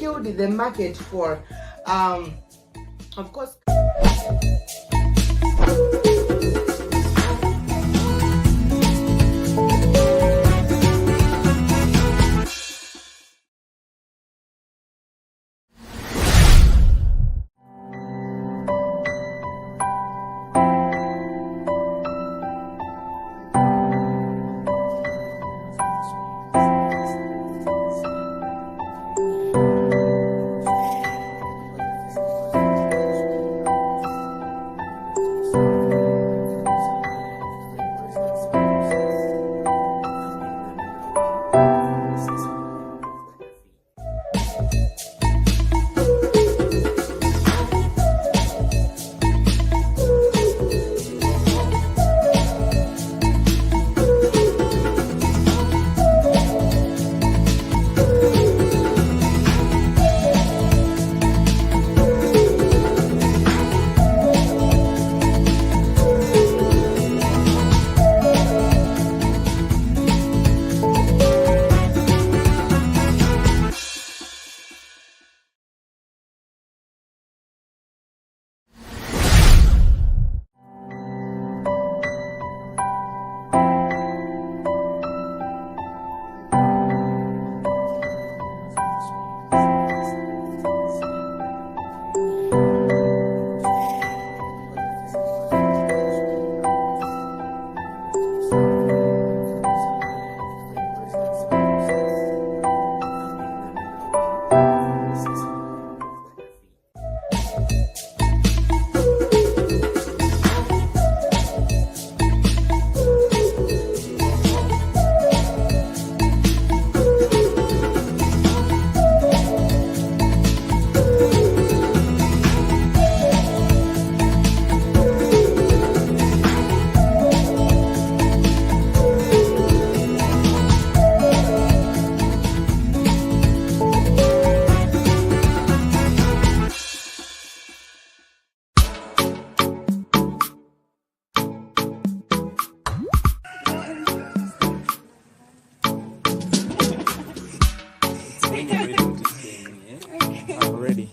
filled the market for, of course. I'm ready.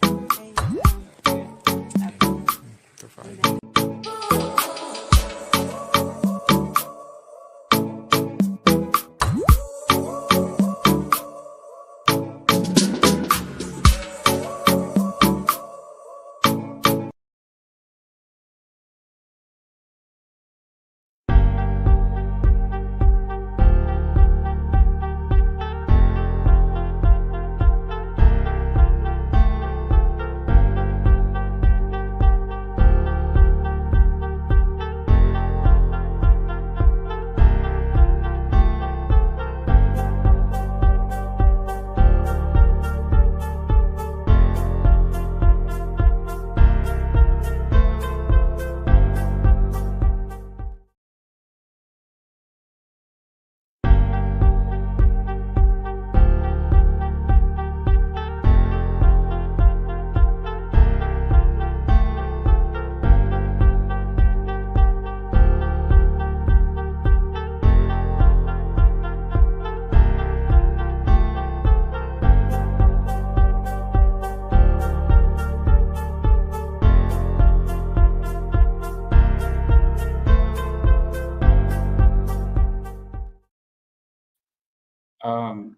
Um,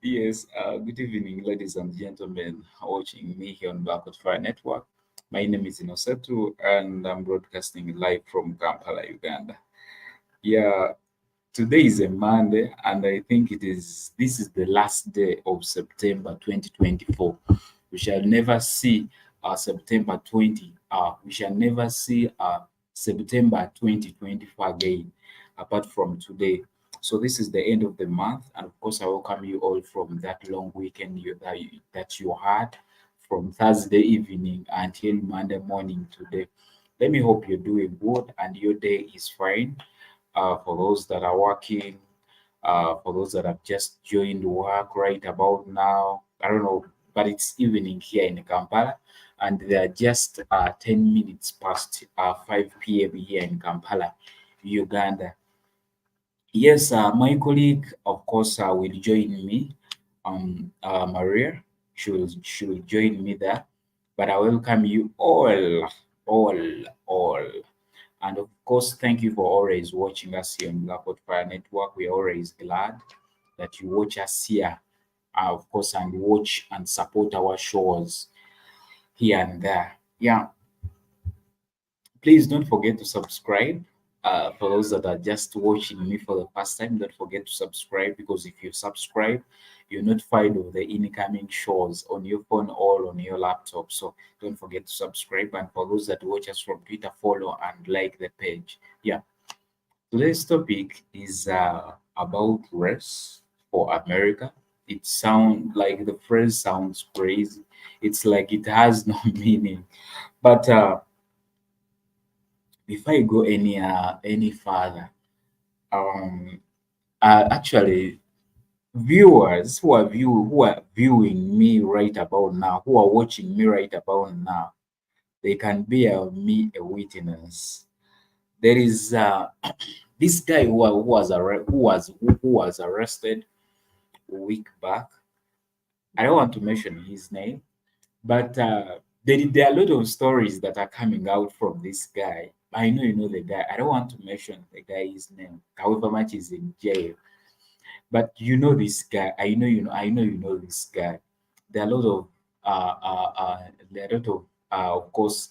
yes, good evening, ladies and gentlemen, watching me here on Barcode Fire Network. My name is INNOSSETU, and I'm broadcasting live from Kampala, Uganda. Yeah, today is a Monday, and I think this is the last day of September 2024. We shall never see September 20. We shall never see September 2024 again, apart from today. So this is the end of the month, and of course, I welcome you all from that long weekend that you had from Thursday evening until Monday morning today. Let me hope you're doing good and your day is fine. For those that are working, for those that have just joined work right about now, I don't know, but it's evening here in Kampala, and they are just 10 minutes past 5 p.m. here in Kampala, Uganda. Yes, my colleague, of course, will join me. Maria, she will join me there. But I welcome you all, all. And of course, thank you for always watching us here on Blackwood Fire Network. We're always glad that you watch us here, of course, and watch and support our shows here and there. Yeah, please don't forget to subscribe. For those that are just watching me for the first time, don't forget to subscribe, because if you subscribe, you're notified of the incoming shows on your phone or on your laptop. So don't forget to subscribe. And for those that watch us from Twitter, follow and like the page. Yeah. Today's topic is about race for America. It sounds like the phrase sounds crazy. It's like it has no meaning. But before I go any further, um, actually, viewers who are viewing me right about now, who are watching me right about now, they can bear me a witness. There is this guy who was arrested a week back. I don't want to mention his name, but there are a lot of stories that are coming out from this guy. I know you know the guy. I don't want to mention the guy's name, however much is in jail. But you know this guy. I know you know this guy. There are a lot of there are a lot of course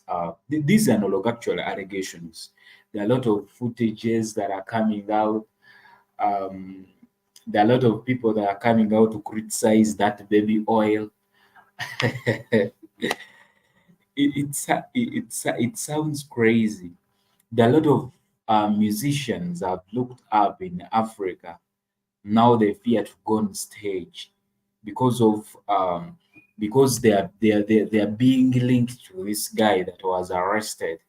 these are not actual allegations. There are a lot of footages that are coming out. Um, there are a lot of people that are coming out to criticize that baby oil. It sounds crazy. There are a lot of musicians I've looked up in Africa. Now they fear to go on stage because of because they are being linked to this guy that was arrested.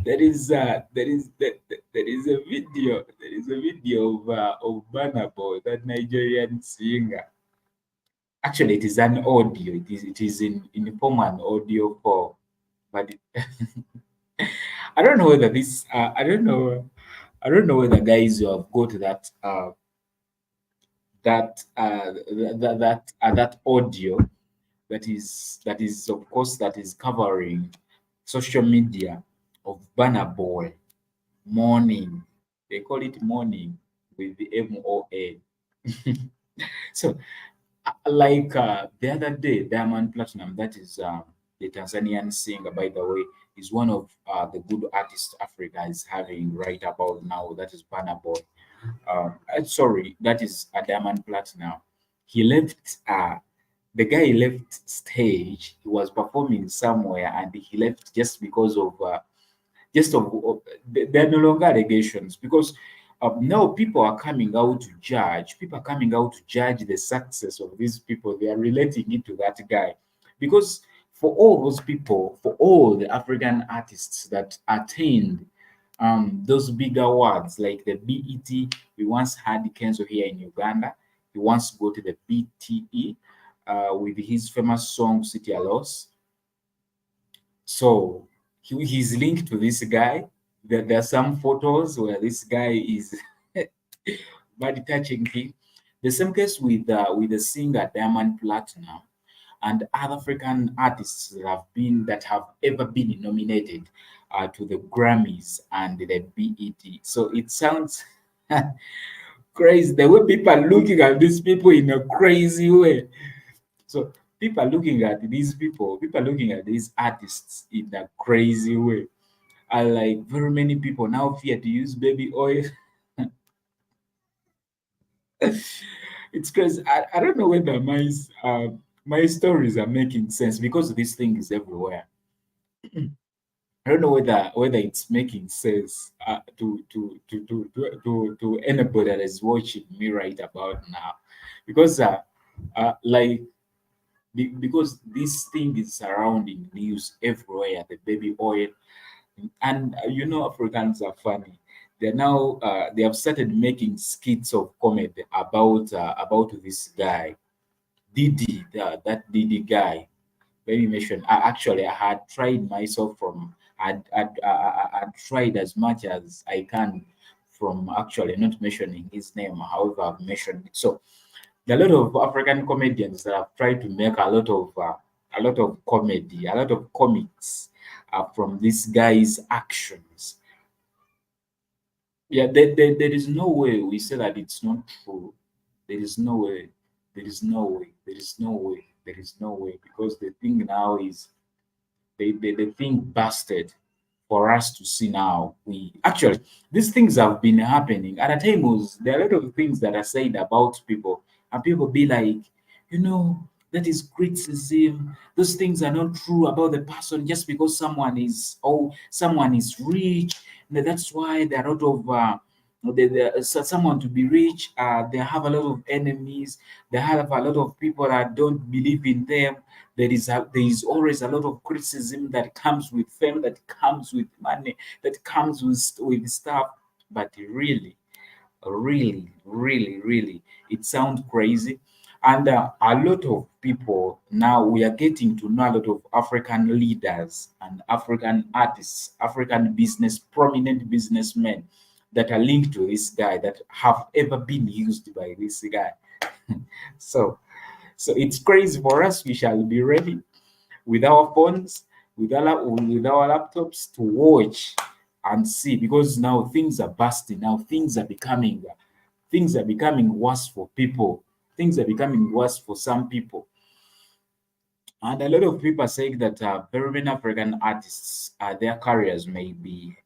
There is a video of Burna Boy, that Nigerian singer. Actually, it is an audio. It is in form an audio form, but I don't know whether this. I don't know whether guys you have got that audio that is of course that is covering social media of Burna Boy morning. They call it morning with the MON. So like the other day, Diamond Platinum, that is the Tanzanian singer, by the way, is one of the good artists Africa is having right about now. That is Burna Boy. Sorry, that is a Diamond Platinum. He left. The guy left stage. He was performing somewhere, and he left just because of they're no longer allegations, because now people are coming out to judge. People are coming out to judge the success of these people. They are relating it to that guy, because for all those people, for all the African artists that attained those big awards like the BET, we once had Kenzo here in Uganda. He once go to the BTE with his famous song City a Loss. So he's linked to this guy. There are some photos where this guy is body touching him. The same case with the singer Diamond Platinum and other African artists that have ever been nominated to the Grammys and the BET. So it sounds crazy the way people are looking at these people in a crazy way. So people are looking at these artists in a crazy way. And like very many people now fear to use baby oil. It's crazy. I don't know whether my stories are making sense, because this thing is everywhere. I don't know whether it's making sense to anybody that is watching me right about now, because like because this thing is surrounding news everywhere, the baby oil. And Africans are funny. They have started making skits of comedy about this guy, Didi, that Didi guy. Very mentioned. Actually, I had tried myself from I'd tried as much as I can from actually not mentioning his name. However, I've mentioned it. So there are a lot of African comedians that have tried to make a lot of comedy, a lot of comics from this guy's actions. Yeah, there is no way we say that it's not true. There is no way. There is no way. There is no way. There is no way, because the thing now is the thing busted for us to see now. We actually, these things have been happening at a time. Was there are a lot of things that are said about people, and people be like, you know, that is criticism. Those things are not true about the person just because someone is rich. That's why there are a lot of so someone to be rich, they have a lot of enemies. They have a lot of people that don't believe in them. There is always a lot of criticism that comes with fame, that comes with money, that comes with stuff. But really, it sounds crazy. And a lot of people now, we are getting to know a lot of African leaders and African artists, African prominent businessmen that are linked to this guy, that have ever been used by this guy. So so it's crazy for us. We shall be ready with our phones, with our laptops to watch and see, because now things are busting. Now things are becoming worse for people. Things are becoming worse for some people. And a lot of people are saying that very many African artists, their careers may be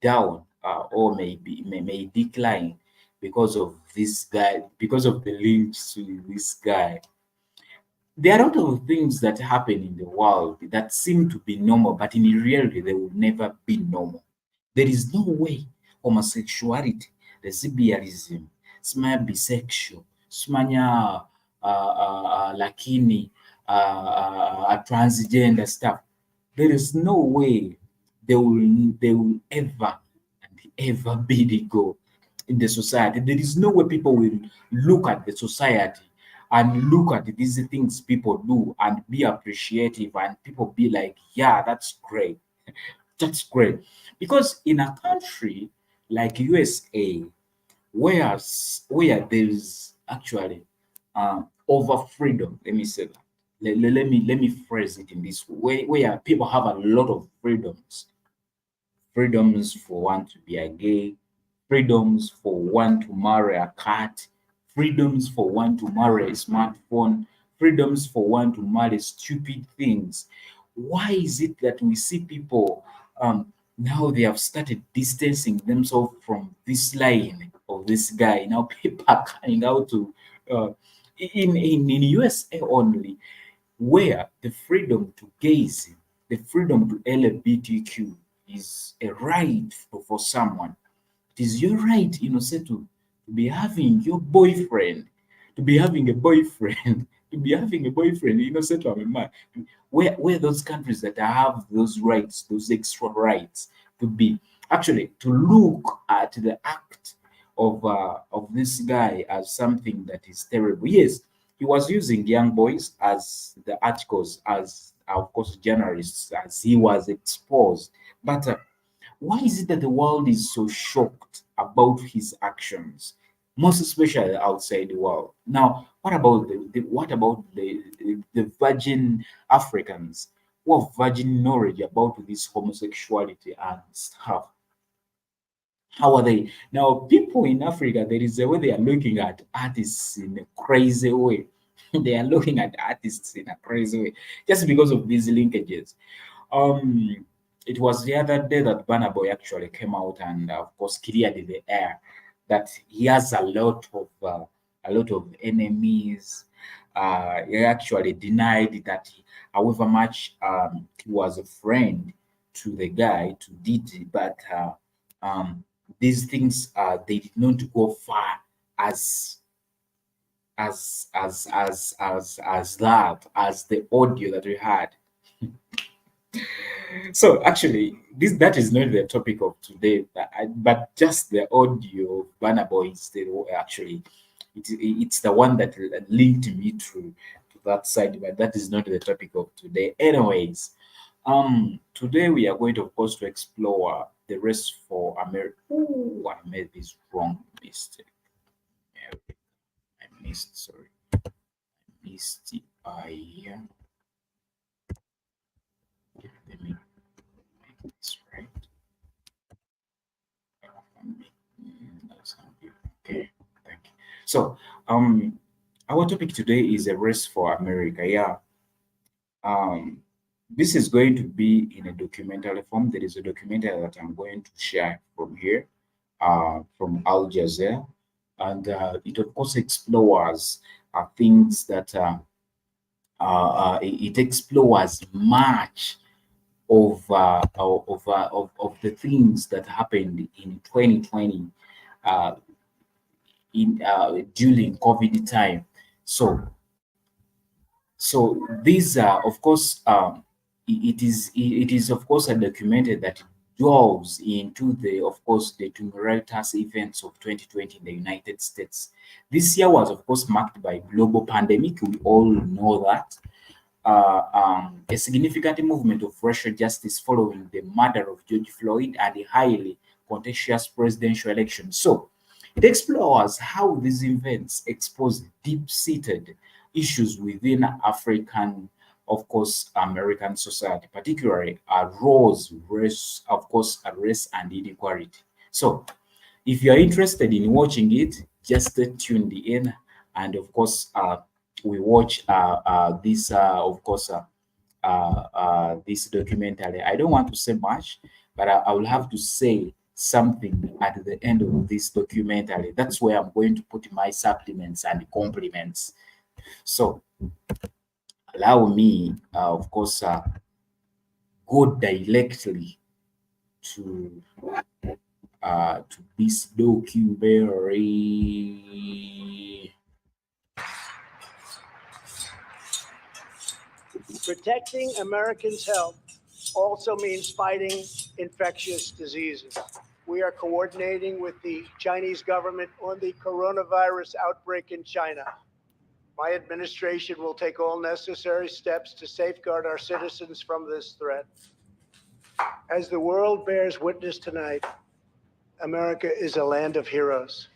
down, or may decline because of this guy, because of the links to this guy. There are a lot of things that happen in the world that seem to be normal, but in reality they will never be normal. There is no way homosexuality, lesbianism, smanya bisexual, smanya lakini transgender stuff. There is no way they will ever and ever be the goal in the society. There is no way people will look at the society and look at these things people do and be appreciative, and people be like, yeah, that's great. That's great. Because in a country like USA, where there is actually over freedom, let me say that. Let me phrase it in this way, where people have a lot of freedoms for one to be a gay, freedoms for one to marry a cat, freedoms for one to marry a smartphone, freedoms for one to marry stupid things. Why is it that we see people now they have started distancing themselves from this line of this guy? Now people are coming out to in USA only, where the freedom to gaze, the freedom to LGBTQ is a right for someone. It is your right, to be having your boyfriend, to be having a boyfriend, to be having a boyfriend, to have a man. Where those countries that have those rights, those extra rights, to be actually to look at the act of this guy as something that is terrible. Yes, he was using young boys as the articles, as of course journalists, as he was exposed. But why is it that the world is so shocked about his actions, most especially outside the world? Now, what about the virgin Africans who have virgin knowledge about this homosexuality and stuff? How are they now? People in Africa, there is a way they are looking at artists in a crazy way. They are looking at artists in a crazy way just because of these linkages. Um, it was the other day that Burna Boy actually came out and, of course, cleared the air that he has a lot of enemies. He actually denied that, however much he was a friend to the guy, to Didi, but um, these things they did not go far as that, as the audio that we had. So actually, that is not the topic of today, but just the audio of Burna Boy is actually it's the one that linked me to that side, but that is not the topic of today. Anyways, today we are going to, of course, to explore the race for America. Oh, I made this wrong mistake. I missed, sorry. Missed the I. Let me make this right. Okay, thank you. So, our topic today is a race for America. Yeah. This is going to be in a documentary form. There is a documentary that I'm going to share from here, from Al Jazeera, and it of course explores things that it explores much of the things that happened in 2020 during COVID time. So these are, of course, it is of course a documentary that delves into the, of course, the tumultuous events of 2020 in the United States. This year was, of course, marked by global pandemic. We all know that. A significant movement of racial justice following the murder of George Floyd and a highly contentious presidential election. So it explores how these events expose deep-seated issues within African, of course, American society, particularly race, of course, race and inequality. So if you're interested in watching it, just stay tuned in, and of course, we watch this, of course, this documentary. I don't want to say much, but I will have to say something at the end of this documentary. That's where I'm going to put my supplements and compliments. So allow me, of course, go directly to this documentary. Protecting Americans' health also means fighting infectious diseases. We are coordinating with the Chinese government on the coronavirus outbreak in China. My administration will take all necessary steps to safeguard our citizens from this threat. As the world bears witness tonight, America is a land of heroes.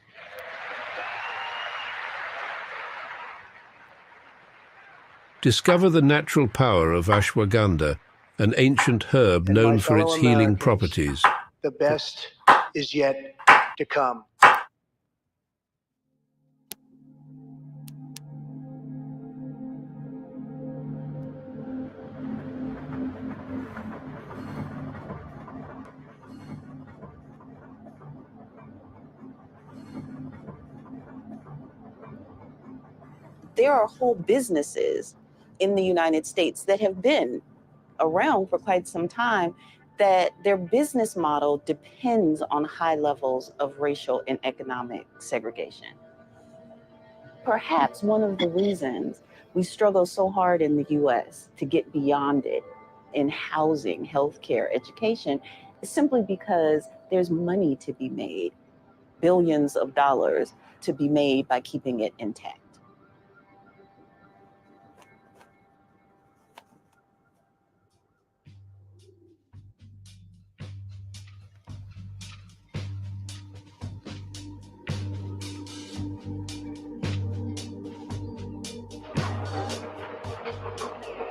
Discover the natural power of ashwagandha, an ancient herb known for its healing properties. The best is yet to come. There are whole businesses in the United States that have been around for quite some time that their business model depends on high levels of racial and economic segregation. Perhaps one of the reasons we struggle so hard in the US to get beyond it in housing, healthcare, education is simply because there's money to be made, billions of dollars to be made by keeping it intact.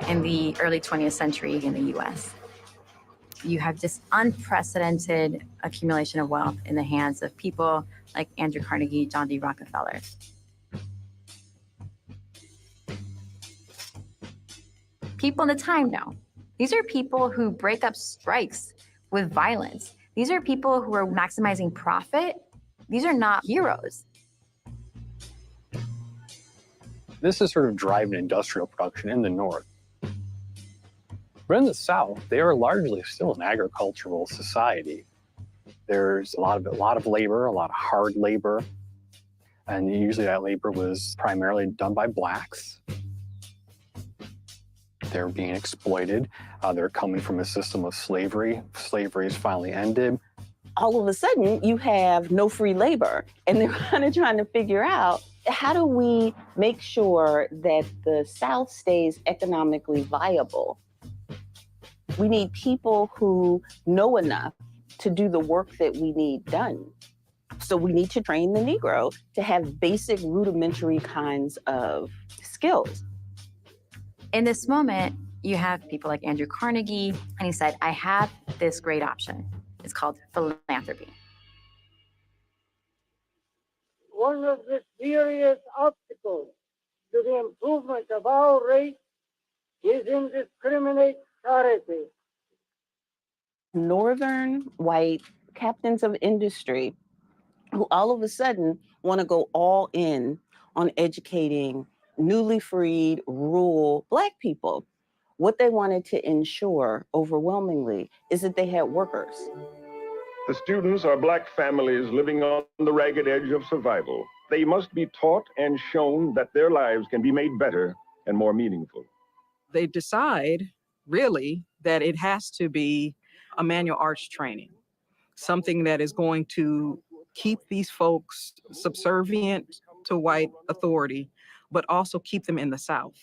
In the early 20th century in the US, you have this unprecedented accumulation of wealth in the hands of people like Andrew Carnegie, John D. Rockefeller. People in the time now, these are people who break up strikes with violence. These are people who are maximizing profit. These are not heroes. This is sort of driving industrial production in the North. But in the South, they are largely still an agricultural society. There's a lot of labor, a lot of hard labor, and usually that labor was primarily done by blacks. They're being exploited. They're coming from a system of slavery. Slavery is finally ended. All of a sudden, you have no free labor, and they're kind of trying to figure out, How do we make sure that the South stays economically viable? We need people who know enough to do the work that we need done. So we need to train the Negro to have basic rudimentary kinds of skills. In this moment, you have people like Andrew Carnegie, and he said, I have this great option. It's called philanthropy. One of the serious obstacles to the improvement of our race is indiscriminate charity. Northern white captains of industry who all of a sudden want to go all in on educating newly freed rural Black people. What they wanted to ensure overwhelmingly is that they had workers. The students are Black families living on the ragged edge of survival. They must be taught and shown that their lives can be made better and more meaningful. They decide, really, that it has to be a manual arts training, something that is going to keep these folks subservient to white authority, but also keep them in the South.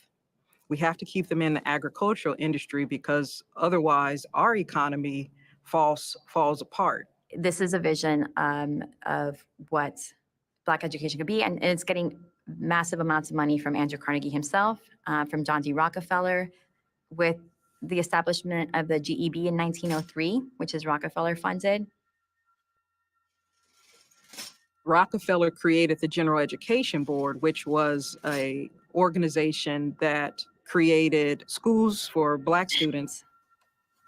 We have to keep them in the agricultural industry because otherwise our economy falls apart. This is a vision of what Black education could be, and it's getting massive amounts of money from Andrew Carnegie himself, from John D. Rockefeller, with the establishment of the GEB in 1903, which is Rockefeller funded. Rockefeller created the General Education Board, which was an organization that created schools for Black students.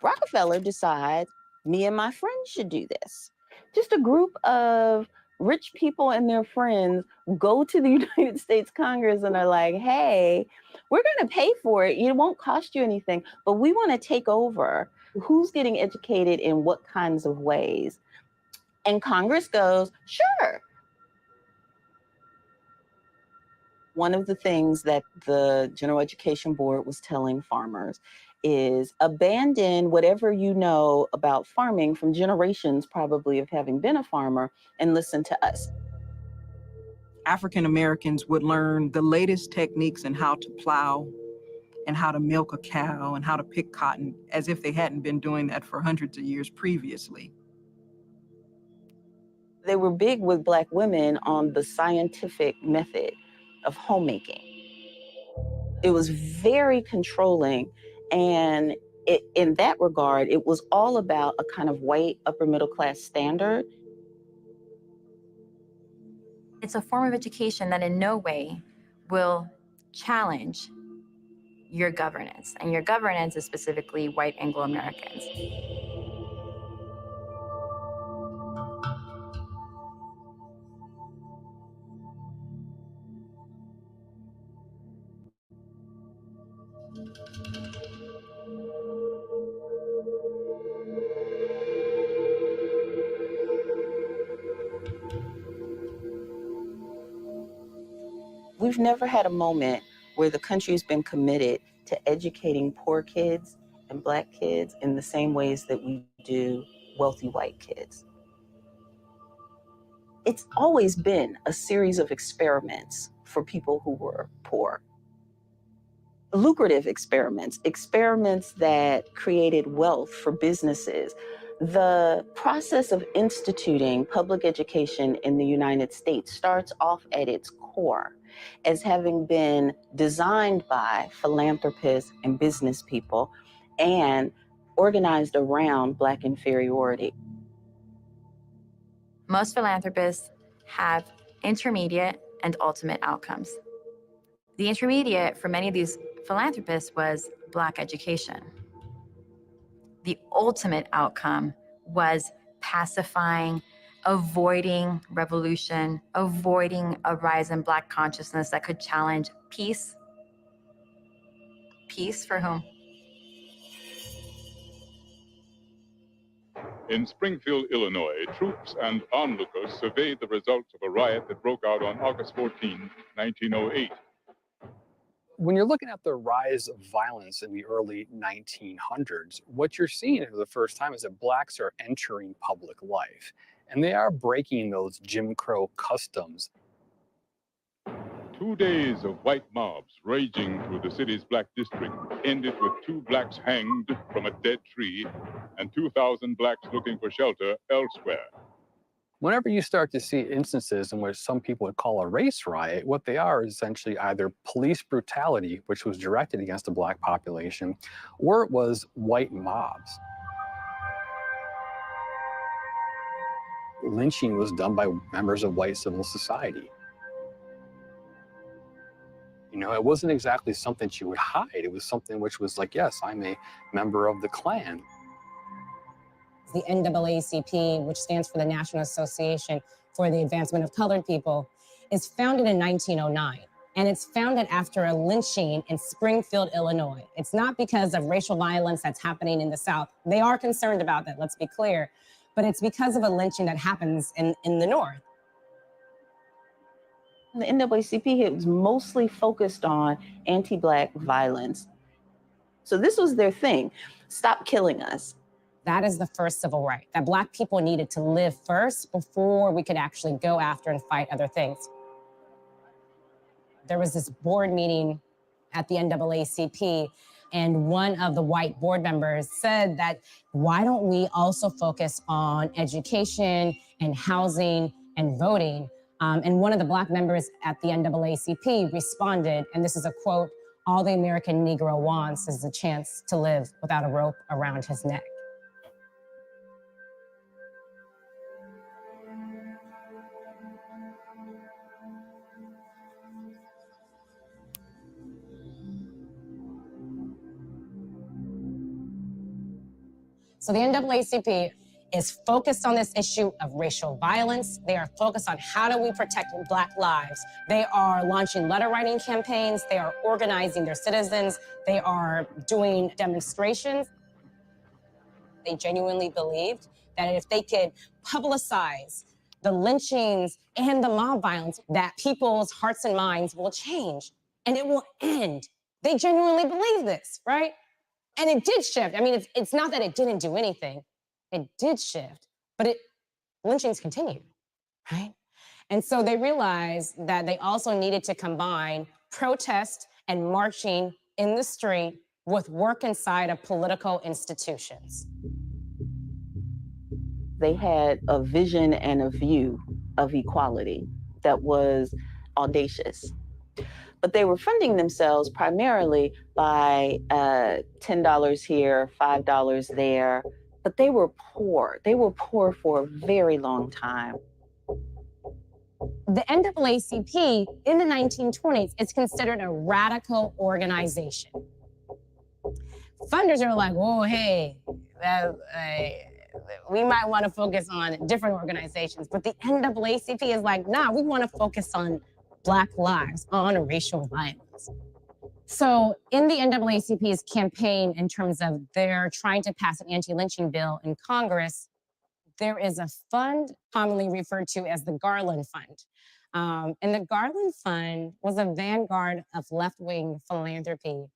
Rockefeller decides, me and my friends should do this. Just a group of rich people and their friends go to the United States Congress and are like, hey, we're going to pay for it. It won't cost you anything, but we want to take over. Who's getting educated in what kinds of ways? And Congress goes, sure. One of the things that the General Education Board was telling farmers is abandon whatever you know about farming from generations probably of having been a farmer and listen to us. African Americans would learn the latest techniques in how to plow and how to milk a cow and how to pick cotton as if they hadn't been doing that for hundreds of years previously. They were big with Black women on the scientific method of homemaking. It was very controlling, and in that regard, it was all about a kind of white upper middle class standard. It's a form of education that in no way will challenge your governance, and your governance is specifically white Anglo-Americans. We've never had a moment where the country's been committed to educating poor kids and Black kids in the same ways that we do wealthy white kids. It's always been a series of experiments for people who were poor. Lucrative experiments, experiments that created wealth for businesses. The process of instituting public education in the United States starts off at its core as having been designed by philanthropists and business people and organized around Black inferiority. Most philanthropists have intermediate and ultimate outcomes. The intermediate for many of these philanthropists was Black education. The ultimate outcome was pacifying, avoiding revolution, avoiding a rise in Black consciousness that could challenge peace. Peace for whom? In Springfield, Illinois, troops and onlookers surveyed the results of a riot that broke out on August 14, 1908. When you're looking at the rise of violence in the early 1900s, what you're seeing for the first time is that Blacks are entering public life, and they are breaking those Jim Crow customs. 2 days of white mobs raging through the city's black district ended with 2 blacks hanged from a dead tree and 2,000 blacks looking for shelter elsewhere. Whenever you start to see instances in which some people would call a race riot, what they are is essentially either police brutality, which was directed against the black population, or it was white mobs. Lynching was done by members of white civil society. You know, it wasn't exactly something you would hide. It was something which was like, yes, I'm a member of the Klan. The NAACP, which stands for the National Association for the Advancement of Colored People, is founded in 1909. And it's founded after a lynching in Springfield, Illinois. It's not because of racial violence that's happening in the South. They are concerned about that, let's be clear. But it's because of a lynching that happens in the North. The NAACP was mostly focused on anti-Black violence. So this was their thing. Stop killing us. That is the first civil right, that Black people needed to live first before we could actually go after and fight other things. There was this board meeting at the NAACP, and one of the white board members said that, why don't we also focus on education and housing and voting? And one of the Black members at the NAACP responded, and this is a quote, "All the American Negro wants is the chance to live without a rope around his neck." So the NAACP is focused on this issue of racial violence. They are focused on how do we protect Black lives. They are launching letter writing campaigns. They are organizing their citizens. They are doing demonstrations. They genuinely believed that if they could publicize the lynchings and the mob violence, that people's hearts and minds will change and it will end. They genuinely believe this, right? And it did shift. I mean, it's not that it didn't do anything. It did shift, but lynchings continued, right? And so they realized that they also needed to combine protest and marching in the street with work inside of political institutions. They had a vision and a view of equality that was audacious. But they were funding themselves primarily by $10 here, $5 there. But they were poor. They were poor for a very long time. The NAACP in the 1920s is considered a radical organization. Funders are like, oh, hey, we might want to focus on different organizations. But the NAACP is like, nah, we want to focus on Black lives, on racial violence. So in the NAACP's campaign, in terms of they're trying to pass an anti-lynching bill in Congress, there is a fund commonly referred to as the Garland Fund. And the Garland Fund was a vanguard of left-wing philanthropy.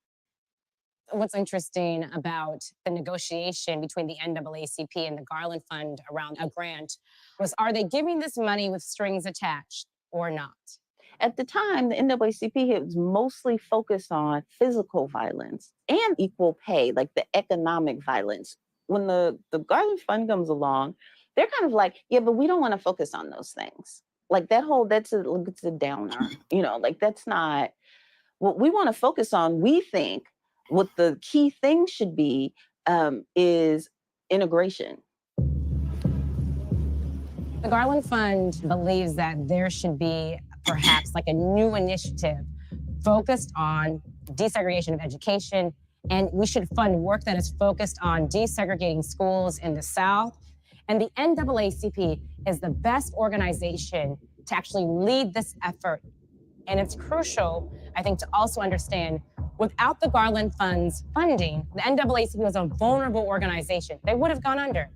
What's interesting about the negotiation between the NAACP and the Garland Fund around a grant was, are they giving this money with strings attached or not? At the time, the NAACP was mostly focused on physical violence and equal pay, like the economic violence. When the Garland Fund comes along, they're kind of like, yeah, but we don't want to focus on those things. Like it's a downer, you know, like that's not what we want to focus on. We think what the key thing should be is integration. The Garland Fund believes that there should be perhaps like a new initiative focused on desegregation of education, and we should fund work that is focused on desegregating schools in the South. And the NAACP is the best organization to actually lead this effort. And it's crucial, I think, to also understand, without the Garland Fund's funding, the NAACP was a vulnerable organization. They would have gone under.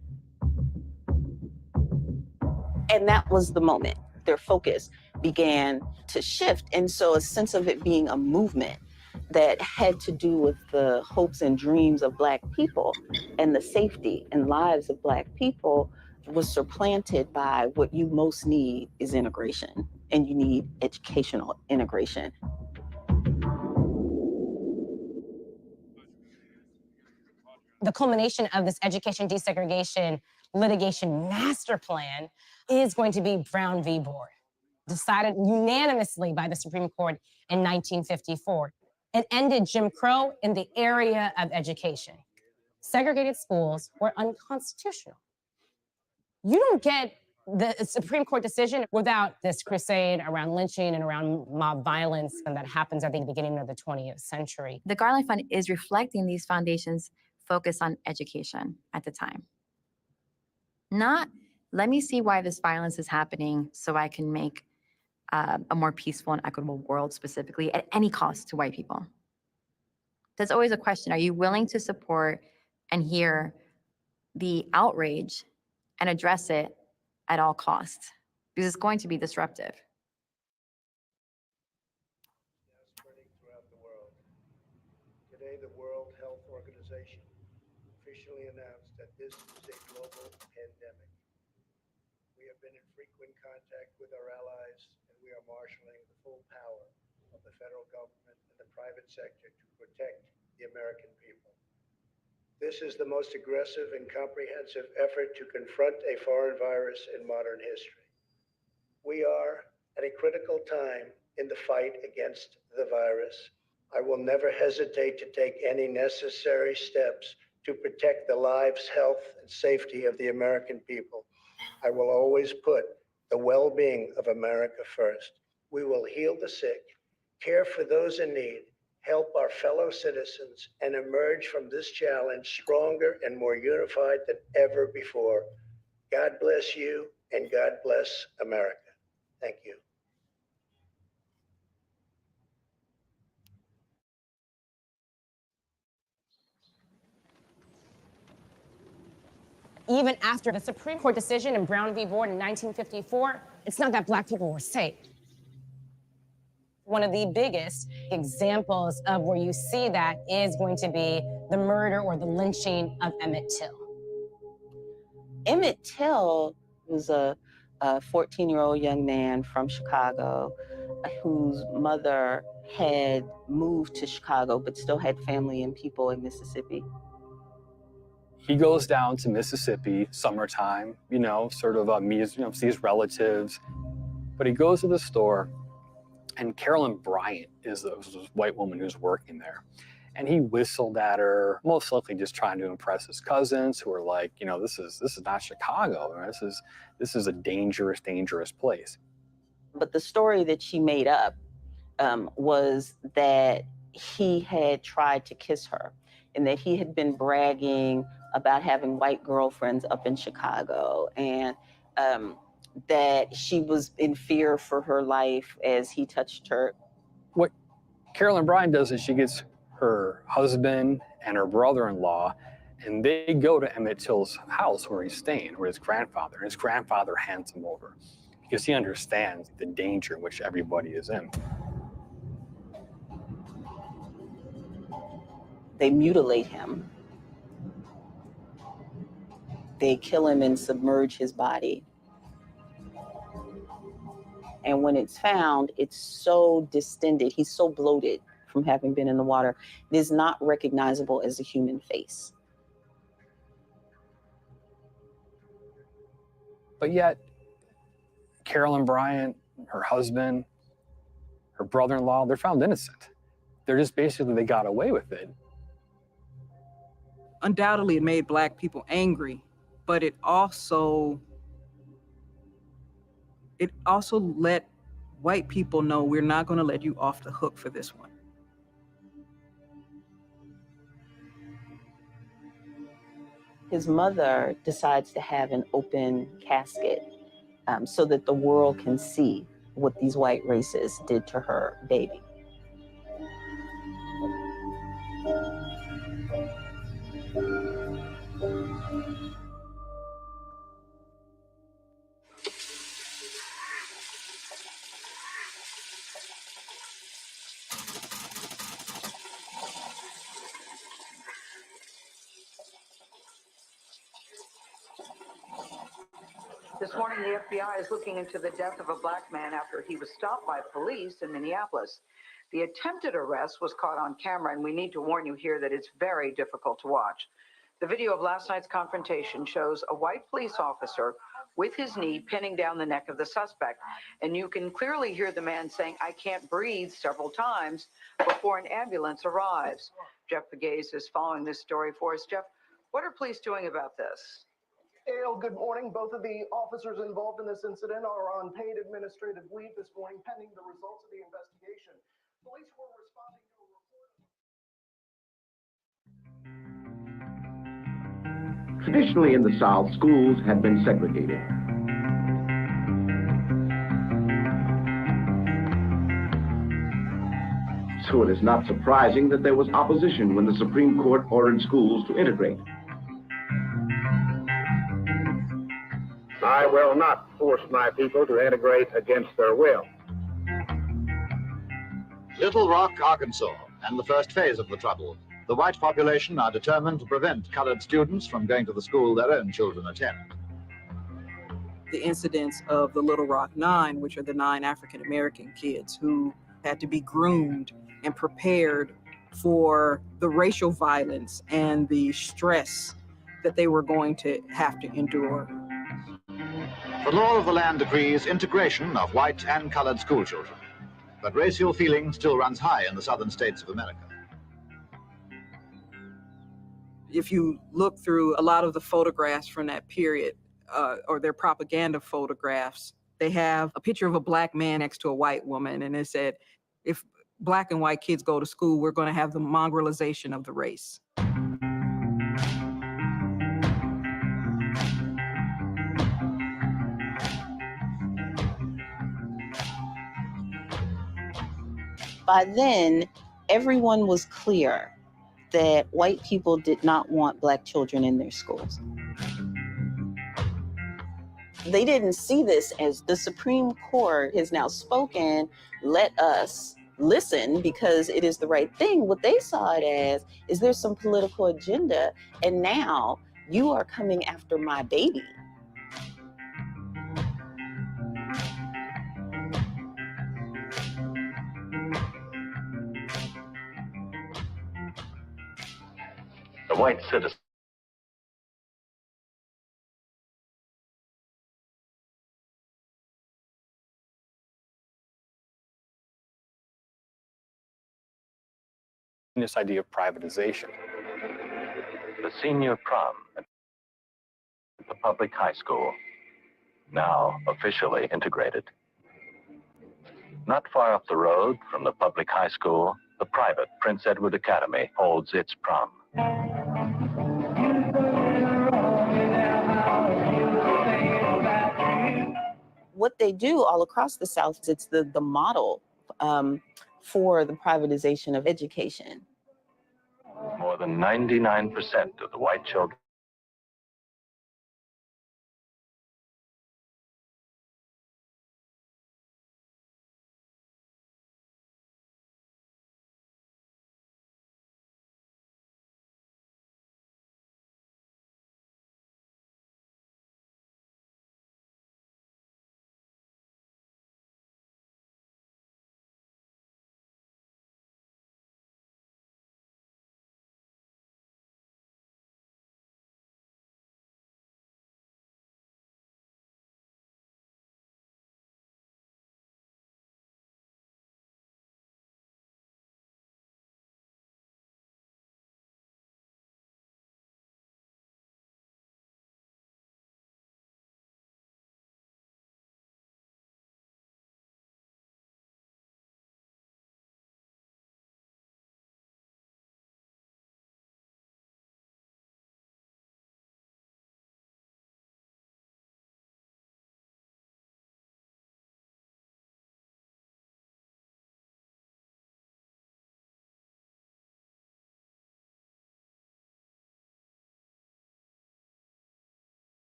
And that was the moment their focus began to shift. And so a sense of it being a movement that had to do with the hopes and dreams of Black people and the safety and lives of Black people was supplanted by what you most need is integration, and you need educational integration. The culmination of this education desegregation litigation master plan is going to be Brown v. Board, decided unanimously by the Supreme Court in 1954. It ended Jim Crow in the area of education. Segregated schools were unconstitutional. You don't get the Supreme Court decision without this crusade around lynching and around mob violence, and that happens at the beginning of the 20th century. The Garland Fund is reflecting these foundations focused on education at the time. Not, let me see why this violence is happening so I can make a more peaceful and equitable world, specifically at any cost to white people. That's always a question. Are you willing to support and hear the outrage and address it at all costs? Because it's going to be disruptive. Spreading throughout the world. Today, the World Health Organization officially announced that this is a global pandemic. We have been in frequent contact with our allies, and we are marshaling the full power of the federal government and the private sector to protect the American people. This is the most aggressive and comprehensive effort to confront a foreign virus in modern history. We are at a critical time in the fight against the virus. I will never hesitate to take any necessary steps to protect the lives, health, and safety of the American people. I will always put the well-being of America first. We will heal the sick, care for those in need, help our fellow citizens, and emerge from this challenge stronger and more unified than ever before. God bless you, and God bless America. Thank you. Even after the Supreme Court decision in Brown v. Board in 1954, it's not that Black people were safe. One of the biggest examples of where you see that is going to be the murder or the lynching of Emmett Till. Emmett Till was a 14-year-old young man from Chicago whose mother had moved to Chicago but still had family and people in Mississippi. He goes down to Mississippi, summertime, sort of sees relatives. But he goes to the store, and Carolyn Bryant is this white woman who's working there. And he whistled at her, most likely just trying to impress his cousins who are like, this is not Chicago. This is a dangerous, dangerous place. But the story that she made up was that he had tried to kiss her and that he had been bragging about having white girlfriends up in Chicago, and that she was in fear for her life as he touched her. What Carolyn Bryant does is she gets her husband and her brother-in-law, and they go to Emmett Till's house where he's staying, with his grandfather. And his grandfather hands him over because he understands the danger in which everybody is in. They mutilate him. They kill him and submerge his body. And when it's found, it's so distended, he's so bloated from having been in the water, it is not recognizable as a human face. But yet, Carolyn Bryant, her husband, her brother-in-law, they're found innocent. They're just basically, they got away with it. Undoubtedly, it made Black people angry, but it also let white people know we're not going to let you off the hook for this one. His mother decides to have an open casket so that the world can see what these white racists did to her baby. This morning, the FBI is looking into the death of a black man after he was stopped by police in Minneapolis. The attempted arrest was caught on camera, and we need to warn you here that it's very difficult to watch. The video of last night's confrontation shows a white police officer with his knee pinning down the neck of the suspect. And you can clearly hear the man saying, "I can't breathe," several times before an ambulance arrives. Jeff Pegues is following this story for us. Jeff, what are police doing about this? Dale, good morning. Both of the officers involved in this incident are on paid administrative leave this morning, pending the results of the investigation. Police were responding to a report. Traditionally in the South, schools had been segregated. So it is not surprising that there was opposition when the Supreme Court ordered schools to integrate. I will not force my people to integrate against their will. Little Rock, Arkansas, and the first phase of the trouble. The white population are determined to prevent colored students from going to the school their own children attend. The incidents of the Little Rock Nine, which are the 9 African-American kids who had to be groomed and prepared for the racial violence and the stress that they were going to have to endure. The law of the land decrees integration of white and colored school children, but racial feeling still runs high in the southern states of America. If you look through a lot of the photographs from that period, or their propaganda photographs, they have a picture of a black man next to a white woman, and it said, if black and white kids go to school, we're going to have the mongrelization of the race. By then, everyone was clear that white people did not want black children in their schools. They didn't see this as the Supreme Court has now spoken, let us listen because it is the right thing. What they saw it as is there's some political agenda, and now you are coming after my baby. The white citizen this idea of privatization. the senior prom at the public high school, now officially integrated. Not far up the road from the public high school, the private Prince Edward Academy holds its prom. What they do all across the South, it's the model for the privatization of education. More than 99% of the white children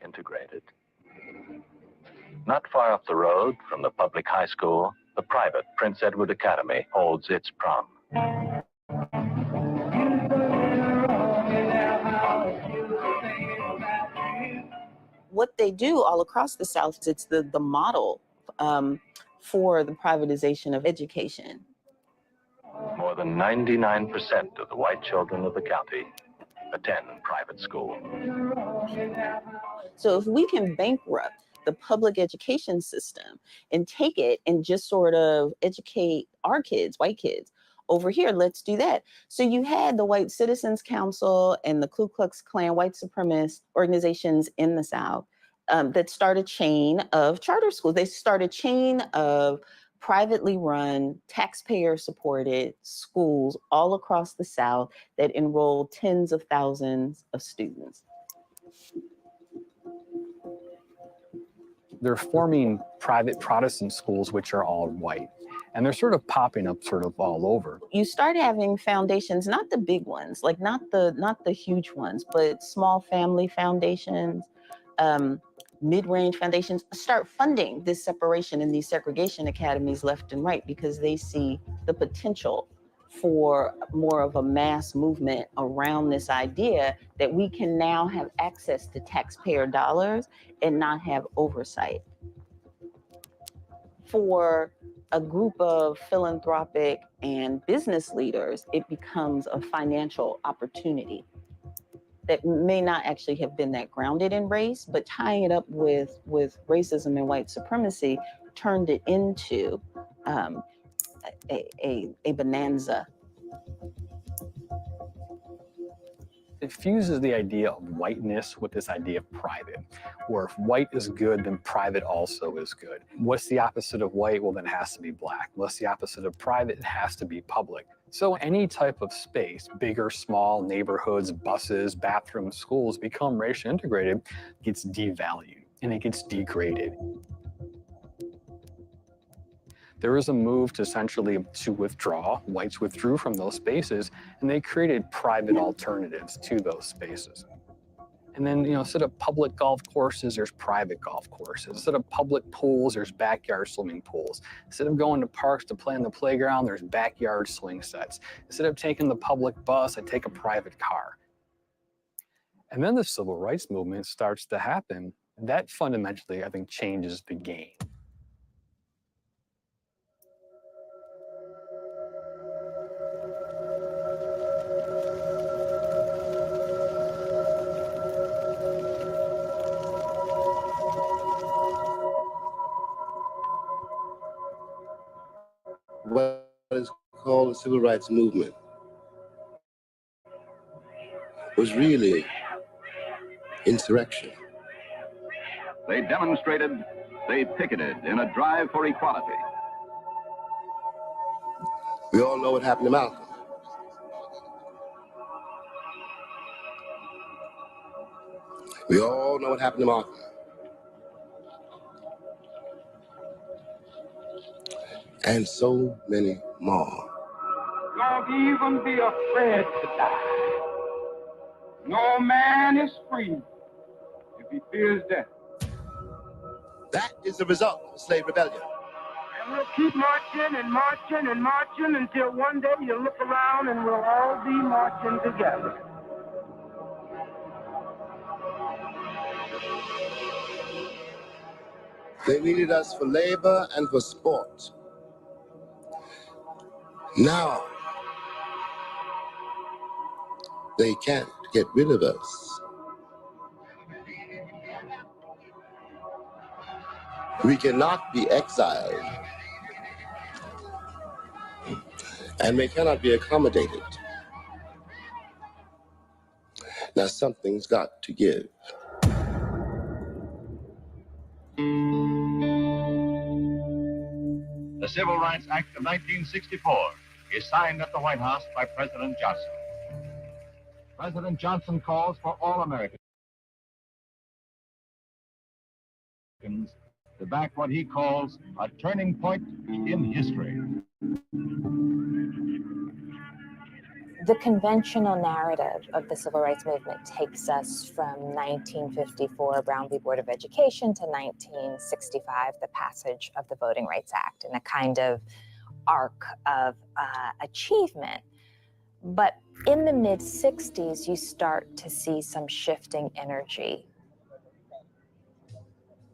integrated. Not far up the road from the public high school, the private Prince Edward Academy holds its prom. What they do all across the South, it's the model for the privatization of education. More than 99% of the white children of the county attend private school. So if we can bankrupt the public education system and take it and just sort of educate our kids, white kids, over here, let's do that. So you had the White Citizens Council and the Ku Klux Klan white supremacist organizations in the South that started a chain of charter schools. They started a chain of privately run, taxpayer-supported schools all across the South that enrolled tens of thousands of students. They're forming private Protestant schools, which are all white. And they're sort of popping up sort of all over. You start having foundations, not the big ones, like not the huge ones, but small family foundations, mid-range foundations start funding this separation in these segregation academies left and right because they see the potential for more of a mass movement around this idea that we can now have access to taxpayer dollars and not have oversight. For a group of philanthropic and business leaders, it becomes a financial opportunity that may not actually have been that grounded in race, but tying it up with racism and white supremacy turned it into a bonanza. It fuses the idea of whiteness with this idea of private, where if white is good, then private also is good. What's the opposite of white? Well, then it has to be black. What's the opposite of private? It has to be public. So any type of space, big or small, neighborhoods, buses, bathrooms, schools, become racially integrated, gets devalued and it gets degraded. There was a move to essentially to withdraw. Whites withdrew from those spaces and they created private alternatives to those spaces. And then, instead of public golf courses, there's private golf courses. Instead of public pools, there's backyard swimming pools. Instead of going to parks to play on the playground, there's backyard swing sets. Instead of taking the public bus, I take a private car. And then the civil rights movement starts to happen. That fundamentally, I think, changes the game. What is called the civil rights movement was really insurrection. They demonstrated, they picketed in a drive for equality. We all know what happened to Malcolm. We all know what happened to Malcolm. And so many more. Don't even be afraid to die. No man is free if he fears death. That is the result of the slave rebellion. And we'll keep marching and marching and marching until one day you look around and we'll all be marching together. They needed us for labor and for sport. Now, they can't get rid of us. We cannot be exiled, and we cannot be accommodated. Now, something's got to give. The Civil Rights Act of 1964 is signed at the White House by President Johnson. President Johnson calls for all Americans to back what he calls a turning point in history. The conventional narrative of the civil rights movement takes us from 1954, Brown v. Board of Education, to 1965, the passage of the Voting Rights Act, in a kind of arc of achievement. But in the mid-60s, you start to see some shifting energy.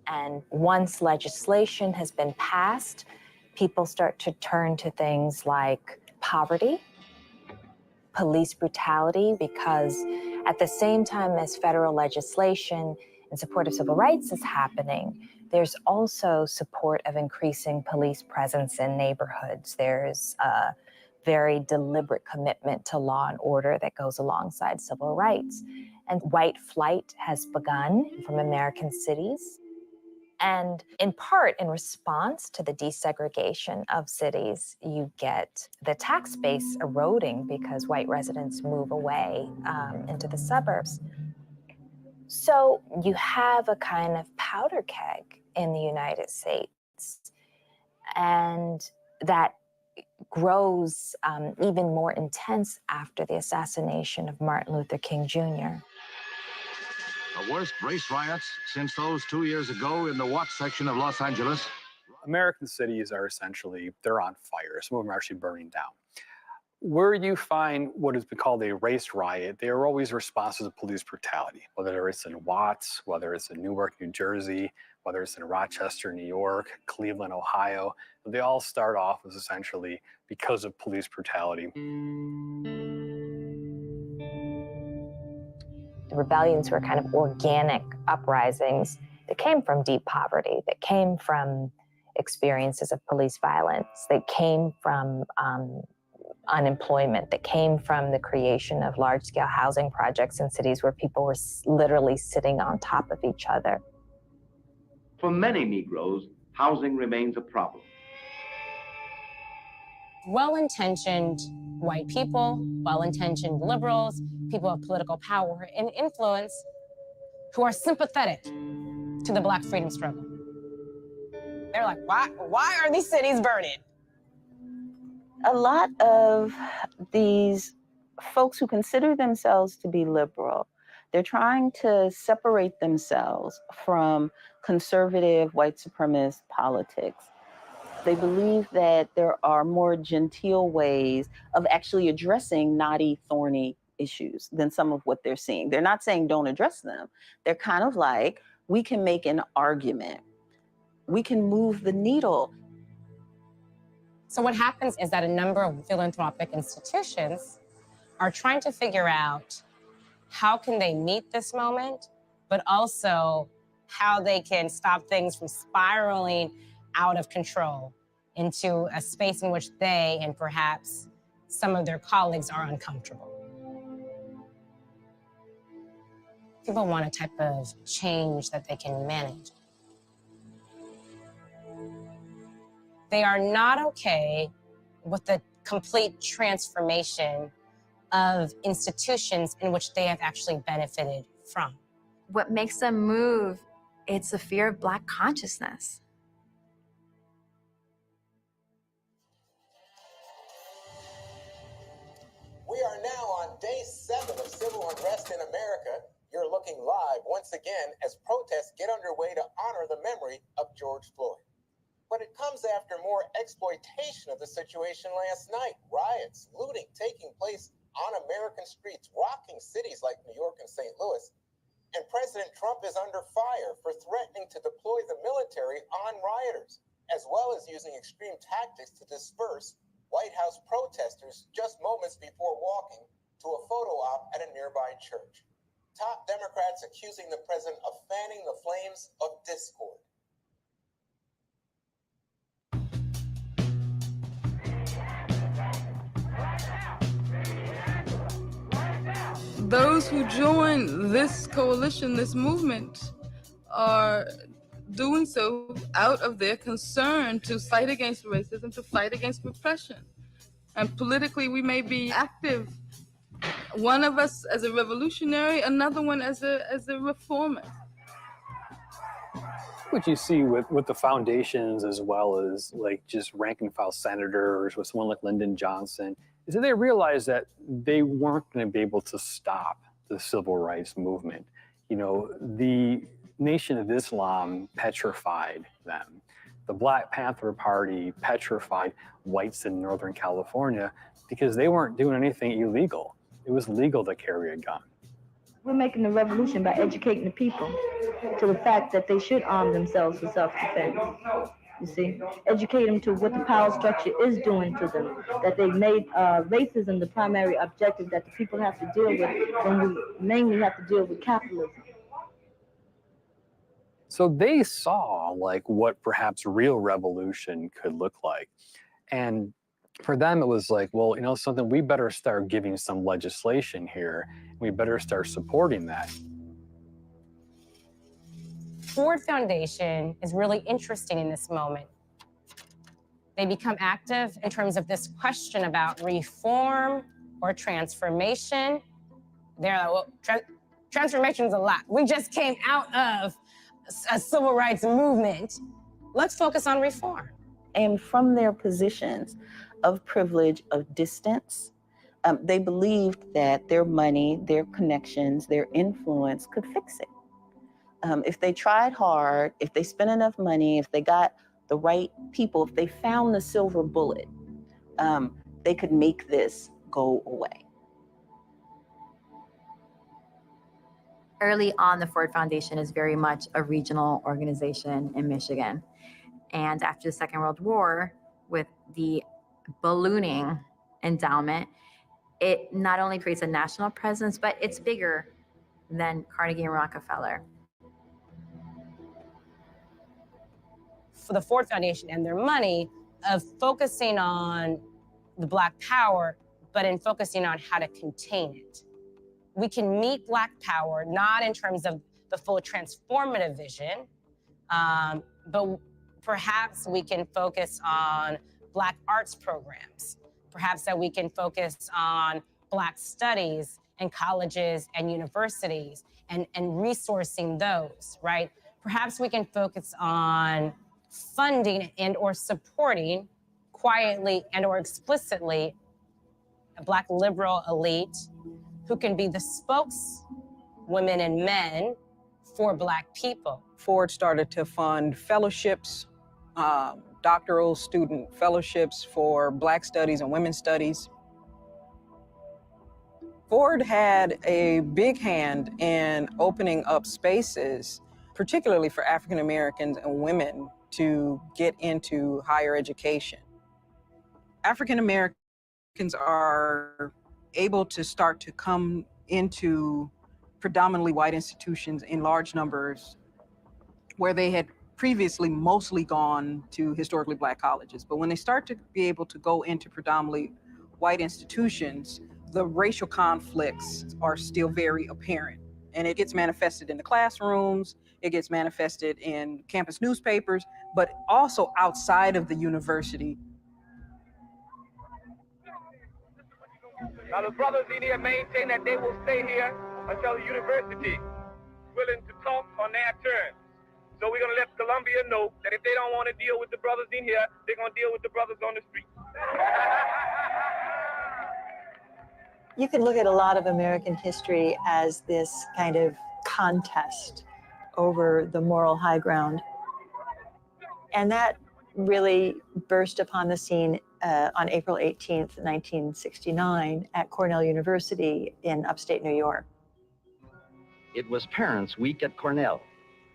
And once legislation has been passed, people start to turn to things like poverty, police brutality, because at the same time as federal legislation in support of civil rights is happening, there's also support of increasing police presence in neighborhoods. There's a very deliberate commitment to law and order that goes alongside civil rights. And white flight has begun from American cities. And in part, in response to the desegregation of cities, you get the tax base eroding because white residents move away into the suburbs. So you have a kind of powder keg in the United States, and that grows even more intense after the assassination of Martin Luther King Jr. The worst race riots since those 2 years ago in the Watts section of Los Angeles. American cities are essentially, they're on fire. Some of them are actually burning down. Where you find what has been called a race riot, they are always responses to police brutality, whether it's in Watts, whether it's in Newark, New Jersey, whether it's in Rochester, New York, Cleveland, Ohio. They all start off as essentially because of police brutality. The rebellions were kind of organic uprisings that came from deep poverty, that came from experiences of police violence, that came from unemployment, that came from the creation of large-scale housing projects in cities where people were literally sitting on top of each other. For many Negroes, housing remains a problem. Well-intentioned white people, well-intentioned liberals, people of political power and influence who are sympathetic to the Black freedom struggle. They're like, why are these cities burning? A lot of these folks who consider themselves to be liberal, they're trying to separate themselves from conservative white supremacist politics. They believe that there are more genteel ways of actually addressing knotty, thorny issues than some of what they're seeing. They're not saying don't address them. They're kind of like, we can make an argument. We can move the needle. So what happens is that a number of philanthropic institutions are trying to figure out how can they meet this moment, but also how they can stop things from spiraling out of control into a space in which they and perhaps some of their colleagues are uncomfortable. People want a type of change that they can manage. They are not okay with the complete transformation of institutions in which they have actually benefited from. What makes them move, it's the fear of Black consciousness. We are now on day 7 of civil unrest in America. You're looking live once again as protests get underway to honor the memory of George Floyd. But it comes after more exploitation of the situation last night. Riots, looting taking place on American streets, rocking cities like New York and St. Louis. And President Trump is under fire for threatening to deploy the military on rioters, as well as using extreme tactics to disperse White House protesters just moments before walking to a photo op at a nearby church. Top Democrats accusing the president of fanning the flames of discord. Those who join this coalition, this movement, are doing so out of their concern to fight against racism, to fight against repression. And politically, we may be active. One of us as a revolutionary, another one as a reformer. What you see with the foundations, as well as like just rank and file senators with someone like Lyndon Johnson, is that they realized that they weren't going to be able to stop the civil rights movement. You know, the Nation of Islam petrified them. The Black Panther Party petrified whites in Northern California because they weren't doing anything illegal. It was legal to carry a gun. We're making a revolution by educating the people to the fact that they should arm themselves for self-defense. You see, educate them to what the power structure is doing to them, that they've made racism the primary objective that the people have to deal with when we mainly have to deal with capitalism. So they saw like what perhaps real revolution could look like. And for them, it was like, well, you know something, we better start giving some legislation here. We better start supporting that. Ford Foundation is really interesting in this moment. They become active in terms of this question about reform or transformation. They're like, well, transformation is a lot. We just came out of a civil rights movement. Let's focus on reform. And from their positions of privilege, of distance, they believed that their money, their connections, their influence could fix it. If they tried hard, if they spent enough money, if they got the right people, if they found the silver bullet, they could make this go away. Early on, the Ford Foundation is very much a regional organization in Michigan. And after the Second World War, with the ballooning endowment, it not only creates a national presence, but it's bigger than Carnegie and Rockefeller. For the Ford Foundation and their money of focusing on the Black power, but in focusing on how to contain it. We can meet Black power, not in terms of the full transformative vision, but perhaps we can focus on Black arts programs. Perhaps that we can focus on Black studies in colleges and universities and resourcing those, right? Perhaps we can focus on funding and or supporting quietly and or explicitly a Black liberal elite who can be the spokeswomen and men for Black people. Ford started to fund fellowships, doctoral student fellowships for Black studies and women's studies. Ford had a big hand in opening up spaces, particularly for African Americans and women, to get into higher education. African Americans are able to start to come into predominantly white institutions in large numbers where they had previously mostly gone to historically Black colleges. But when they start to be able to go into predominantly white institutions, the racial conflicts are still very apparent. And it gets manifested in the classrooms, it gets manifested in campus newspapers, but also outside of the university. Now the brothers in here maintain that they will stay here until the university is willing to talk on their terms. So we're gonna let Columbia know that if they don't want to deal with the brothers in here, they're gonna deal with the brothers on the street. You can look at a lot of American history as this kind of contest over the moral high ground. And that really burst upon the scene on April 18th, 1969 at Cornell University in upstate New York. It was Parents' Week at Cornell.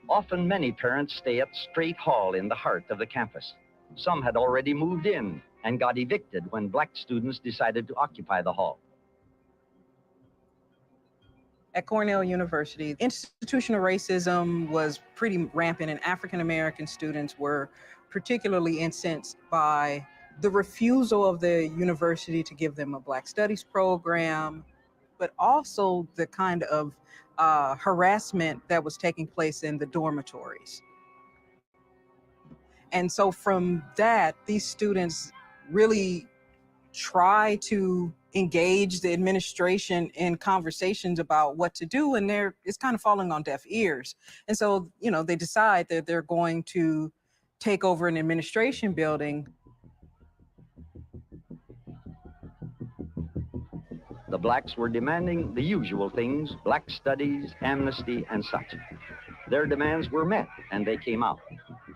Often many parents stay at Straight Hall in the heart of the campus. Some had already moved in and got evicted when Black students decided to occupy the hall. At Cornell University, institutional racism was pretty rampant, and African American students were particularly incensed by the refusal of the university to give them a Black Studies program, but also the kind of harassment that was taking place in the dormitories. And so from that, these students really try to engage the administration in conversations about what to do, and it's kind of falling on deaf ears. And so, you know, they decide that they're going to take over an administration building. The blacks were demanding the usual things, black studies, amnesty, and such. Their demands were met, and they came out.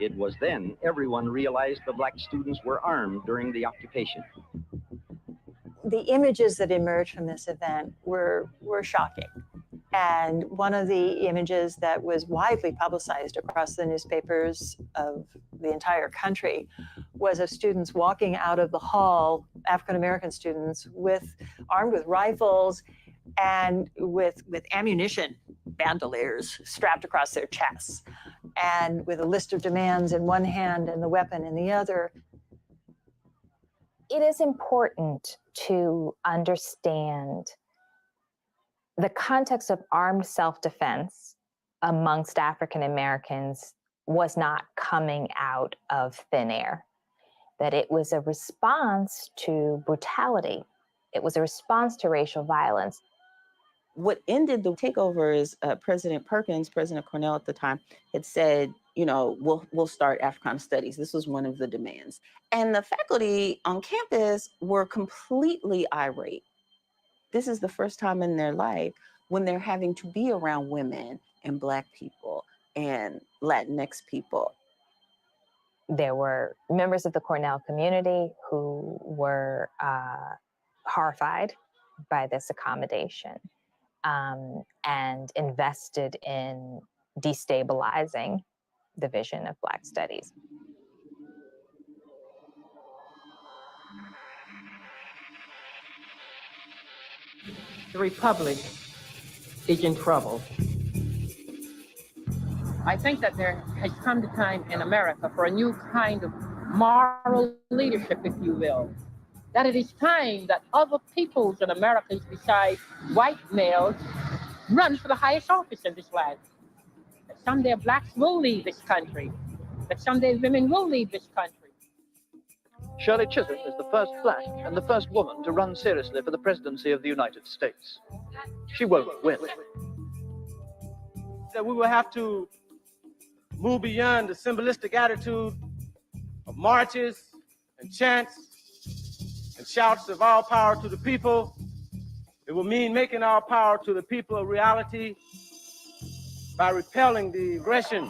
It was then everyone realized the black students were armed during the occupation. The images that emerged from this event were shocking. And one of the images that was widely publicized across the newspapers of the entire country was of students walking out of the hall, African-American students, armed with rifles and with ammunition bandoliers strapped across their chests, and with a list of demands in one hand and the weapon in the other. It is important to understand the context of armed self-defense amongst African Americans was not coming out of thin air, that it was a response to brutality. It was a response to racial violence. What ended the takeover is President Perkins, President Cornell at the time, had said, you know, we'll start Africana Studies. This was one of the demands. And the faculty on campus were completely irate. This is the first time in their life when they're having to be around women and Black people and Latinx people. There were members of the Cornell community who were horrified by this accommodation and invested in destabilizing the vision of Black studies. The Republic is in trouble. I think that there has come the time in America for a new kind of moral leadership, if you will. That it is time that other peoples in America besides white males run for the highest office in this land. That someday Blacks will lead this country. That someday women will lead this country. Shirley Chisholm is the first Black and the first woman to run seriously for the presidency of the United States. She won't win. That we will have to move beyond the symbolistic attitude of marches and chants and shouts of all power to the people. It will mean making our power to the people a reality by repelling the aggression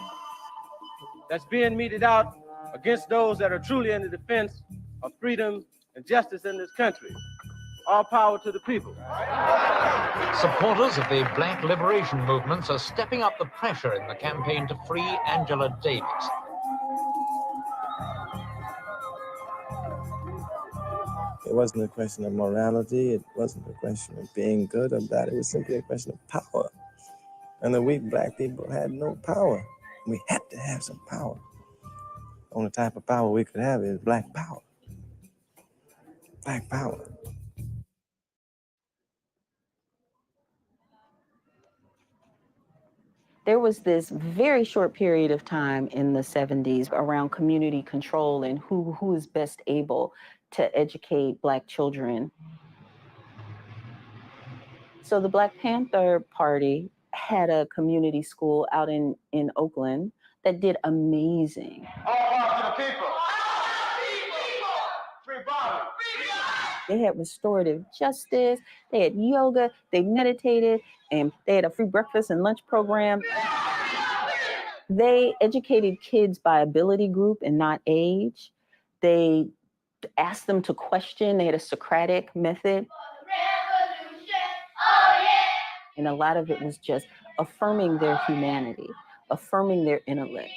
that's being meted out against those that are truly in the defense of freedom and justice in this country. All power to the people. Supporters of the Black liberation movements are stepping up the pressure in the campaign to free Angela Davis. It wasn't a question of morality. It wasn't a question of being good or bad. It was simply a question of power. And the weak Black people had no power. We had to have some power. The only type of power we could have is Black power. Black power. There was this very short period of time in the 70s around community control and who is best able to educate Black children. So the Black Panther Party had a community school out in Oakland that did amazing. All power to the people. Free body. They had restorative justice, they had yoga, they meditated, and they had a free breakfast and lunch program. They educated kids by ability group and not age. They asked them to question. They had a Socratic method. And a lot of it was just affirming their humanity, affirming their intellect.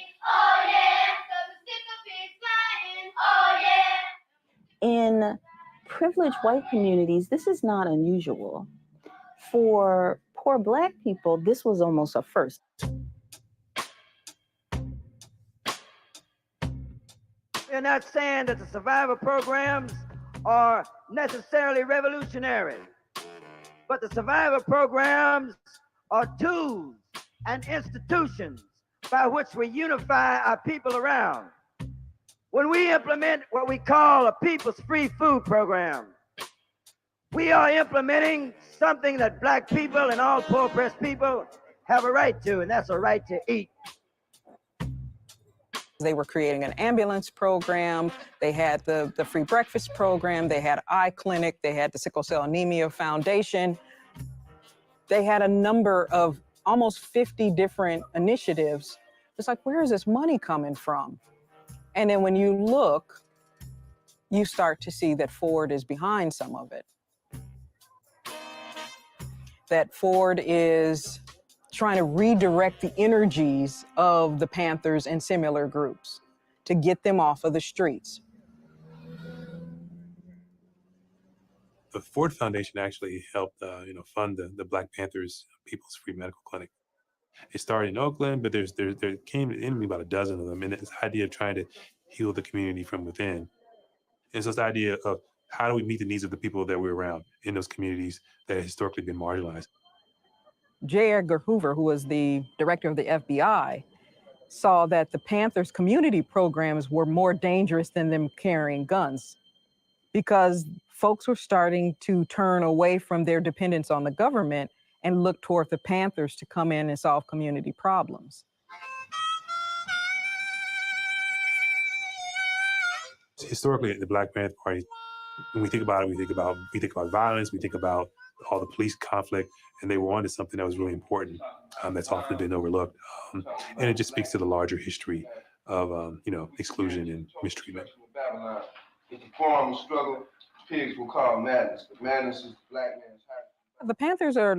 In privileged white communities, this is not unusual. For poor Black people, this was almost a first. We're not saying that the survivor programs are necessarily revolutionary, but the survivor programs are tools and institutions by which we unify our people around. When we implement what we call a People's Free Food Program, we are implementing something that Black people and all poor oppressed people have a right to, and that's a right to eat. They were creating an ambulance program. They had the free breakfast program. They had eye clinic. They had the Sickle Cell Anemia Foundation. They had a number of almost 50 different initiatives. It's like, where is this money coming from? And then when you look, you start to see that Ford is behind some of it. That Ford is trying to redirect the energies of the Panthers and similar groups to get them off of the streets. The Ford Foundation actually helped, fund the Black Panthers People's Free Medical Clinic. It started in Oakland, but there came in about a dozen of them, and it's the idea of trying to heal the community from within. And so it's the idea of how do we meet the needs of the people that we're around in those communities that have historically been marginalized. J. Edgar Hoover, who was the director of the FBI, saw that the Panthers community programs were more dangerous than them carrying guns because folks were starting to turn away from their dependence on the government and look toward the Panthers to come in and solve community problems. Historically, the Black Panther Party, when we think about it, we think about violence, we think about all the police conflict, and they were onto something that was really important that's often been overlooked. And it just speaks to the larger history of, exclusion and mistreatment. If the farmers struggle, pigs will call madness, but madness is the black man's heart. The Panthers are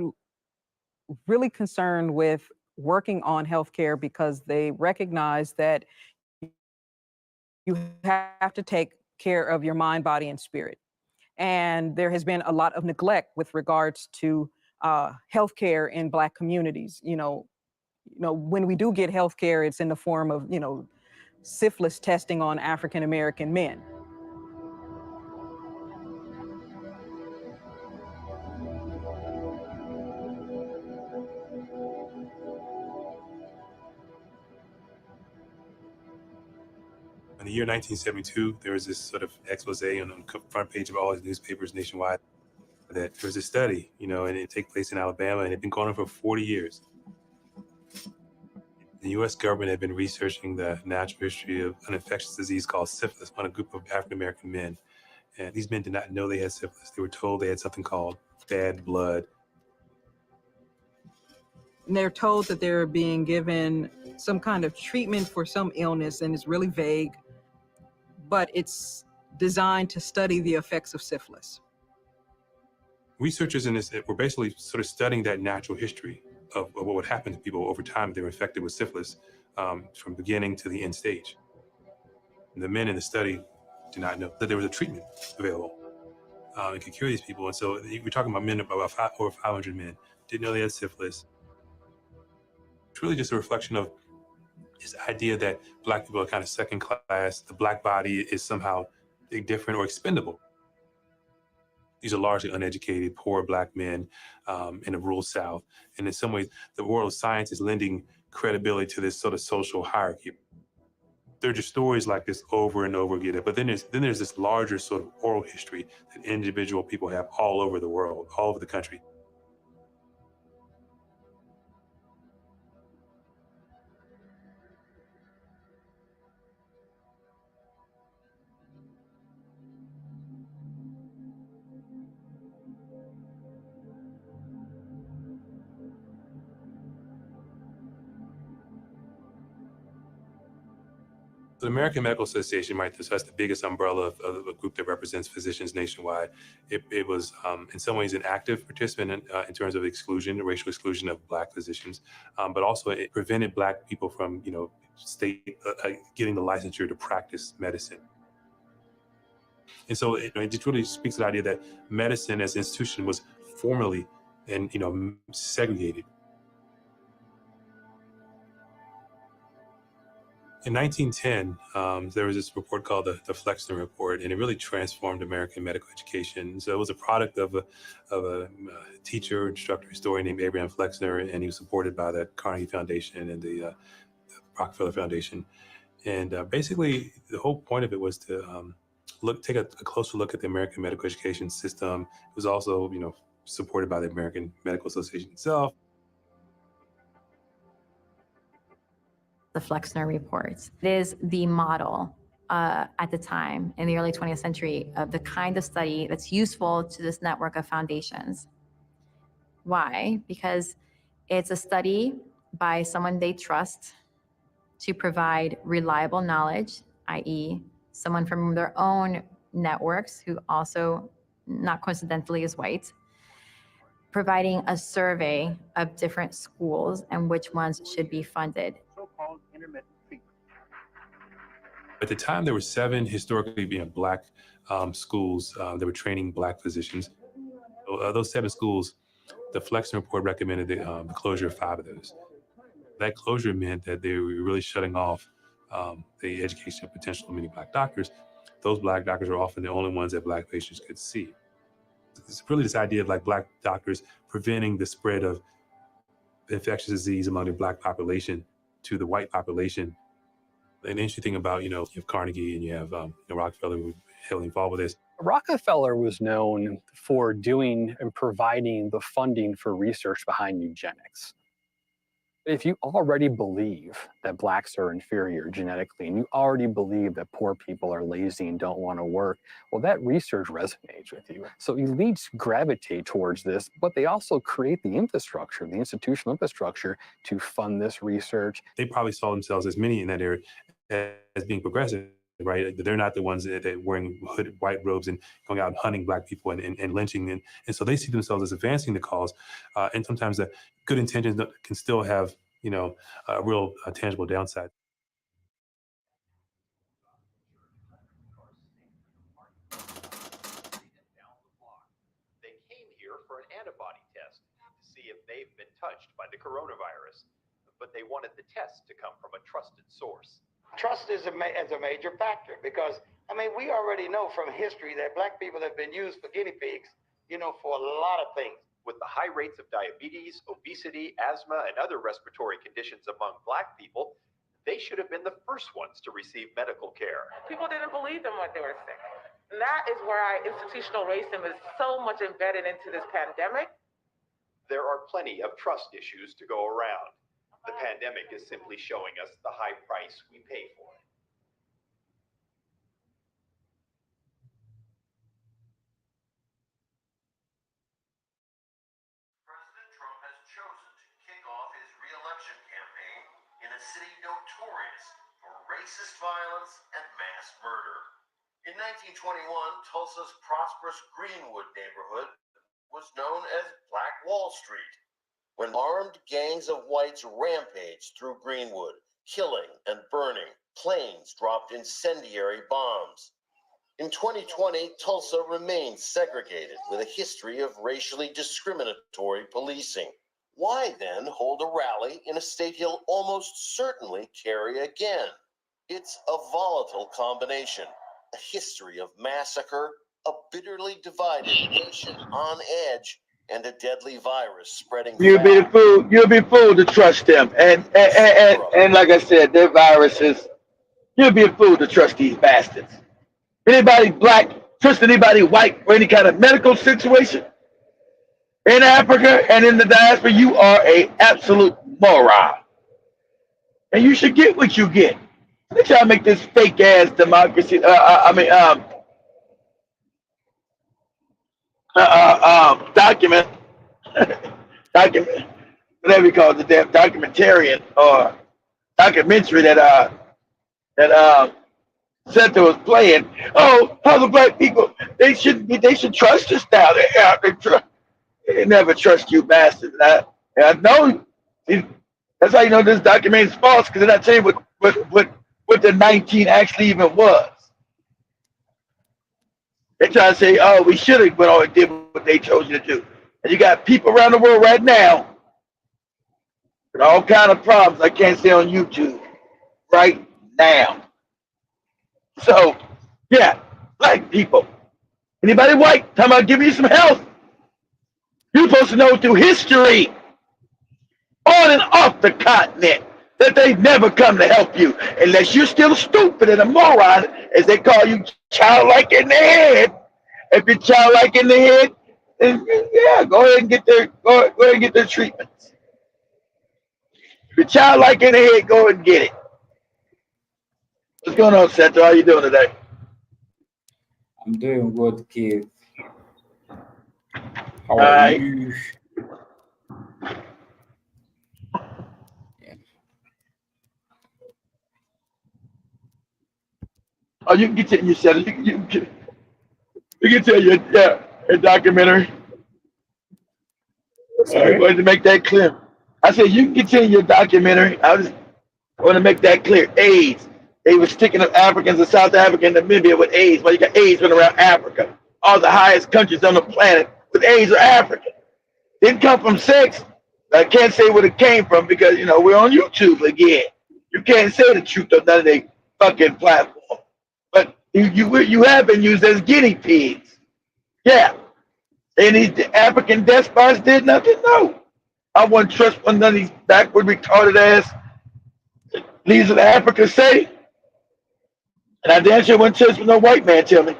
really concerned with working on healthcare because they recognize that you have to take care of your mind, body, and spirit. And there has been a lot of neglect with regards to healthcare in Black communities. When we do get healthcare, it's in the form of, syphilis testing on African American men. In the year 1972, there was this sort of expose on the front page of all the newspapers nationwide that there was a study, and it took place in Alabama, and it had been going on for 40 years. The U.S. government had been researching the natural history of an infectious disease called syphilis on a group of African-American men. And these men did not know they had syphilis. They were told they had something called bad blood. And they're told that they're being given some kind of treatment for some illness, and it's really vague, but it's designed to study the effects of syphilis. Researchers in this were basically sort of studying that natural history of what would happen to people over time if they were infected with syphilis from beginning to the end stage. And the men in the study did not know that there was a treatment available and could cure these people. And so we're talking about men, over 500 men, didn't know they had syphilis. It's really just a reflection of this idea that Black people are kind of second class. The Black body is somehow different or expendable. These are largely uneducated, poor Black men in the rural South. And in some ways, the world of science is lending credibility to this sort of social hierarchy. There are just stories like this over and over again. But then there's this larger sort of oral history that individual people have all over the world, all over the country. The American Medical Association, right, that's the biggest umbrella of a group that represents physicians nationwide. It was, in some ways, an active participant in terms of exclusion, racial exclusion of Black physicians, but also it prevented Black people from, getting the licensure to practice medicine. And so it just really speaks to the idea that medicine as an institution was formally and, segregated. In 1910, there was this report called the Flexner Report, and it really transformed American medical education. So it was a product of a teacher, instructor, historian named Abraham Flexner, and he was supported by the Carnegie Foundation and the Rockefeller Foundation. And basically, the whole point of it was to take a closer look at the American medical education system. It was also, supported by the American Medical Association itself. the Flexner reports. It is the model at the time in the early 20th century of the kind of study that's useful to this network of foundations. Why? Because it's a study by someone they trust to provide reliable knowledge, i.e. someone from their own networks who also, not coincidentally, is white, providing a survey of different schools and which ones should be funded. So-called intermittent treatment. At the time, there were 7 historically Black schools that were training Black physicians. Those 7 schools, the Flexner report recommended the closure of 5 of those. That closure meant that they were really shutting off the education and potential of many Black doctors. Those Black doctors are often the only ones that Black patients could see. It's really this idea of like Black doctors preventing the spread of infectious disease among the Black population to the white population. An interesting thing about, you have Carnegie and you have Rockefeller, who were heavily involved with this. Rockefeller was known for doing and providing the funding for research behind eugenics. If you already believe that Blacks are inferior genetically, and you already believe that poor people are lazy and don't want to work, well, that research resonates with you. So elites gravitate towards this, but they also create the infrastructure, the institutional infrastructure to fund this research. They probably saw themselves, as many in that area, as being progressive, right? They're not the ones that wearing hooded white robes and going out and hunting Black people and lynching. And so they see themselves as advancing the cause. And sometimes the good intentions can still have, a real tangible downside. They came here for an antibody test to see if they've been touched by the coronavirus, but they wanted the test to come from a trusted source. Trust is a major factor because, we already know from history that Black people have been used for guinea pigs, for a lot of things. With the high rates of diabetes, obesity, asthma, and other respiratory conditions among Black people, they should have been the first ones to receive medical care. People didn't believe them when they were sick. And that is where institutional racism is so much embedded into this pandemic. There are plenty of trust issues to go around. The pandemic is simply showing us the high price we pay for it. President Trump has chosen to kick off his re-election campaign in a city notorious for racist violence and mass murder. In 1921, Tulsa's prosperous Greenwood neighborhood was known as Black Wall Street, when armed gangs of whites rampaged through Greenwood, killing and burning. Planes dropped incendiary bombs. In 2020, Tulsa remains segregated with a history of racially discriminatory policing. Why then hold a rally in a state he'll almost certainly carry again? It's a volatile combination, a history of massacre, a bitterly divided nation on edge, and a deadly virus spreading. You'll be fooled to trust them. And like I said, their viruses, you'll be a fool to trust these bastards. Anybody Black, trust anybody white for any kind of medical situation in Africa and in the diaspora, you are an absolute moron. And you should get what you get. They try to make this fake ass democracy, document, whatever you call it, the damn documentarian or documentary that Santa was playing. Oh, how the Black people, they should trust us now. They never trust you bastards. I know. That's how you know this documentary is false, because they're not saying what the 19 actually even was. They try to say, oh, we should have went on and did what they chose you to do. And you got people around the world right now with all kind of problems I can't say on YouTube right now. So, yeah, Black people. Anybody white, talking about giving you some help. You're supposed to know through history, on and off the continent, that they never come to help you unless you're still stupid and a moron, as they call you, childlike in the head. If you're childlike in the head, then yeah, go ahead and get their treatments. If you're childlike in the head, go ahead and get it. What's going on, Seto? How you doing today? I'm doing good, Keith. How All are right. you? Oh, you can get you said it. You can tell your documentary. I Sorry? wanted to make that clear. I said you can continue your documentary. I want to make that clear. AIDS. They were sticking up Africans in South Africa and Namibia with AIDS. But you got AIDS running around Africa. All the highest countries on the planet with AIDS are African. Didn't come from sex. I can't say where it came from because we're on YouTube again. You can't say the truth on none of their fucking platform. But you have been used as guinea pigs. Yeah. And these African despots did nothing? No. I wouldn't trust what none of these backward retarded ass leaders of Africa say. And I damn sure wouldn't trust what no white man tell me.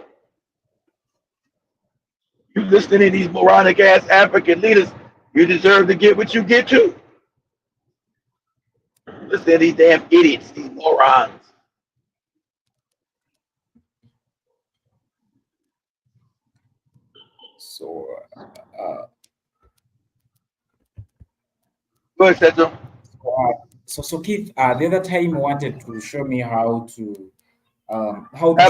You listening to these moronic ass African leaders, you deserve to get what you get too. Listen to these damn idiots, these morons. So, Go ahead, Seto. so Keith, the other time you wanted to show me how to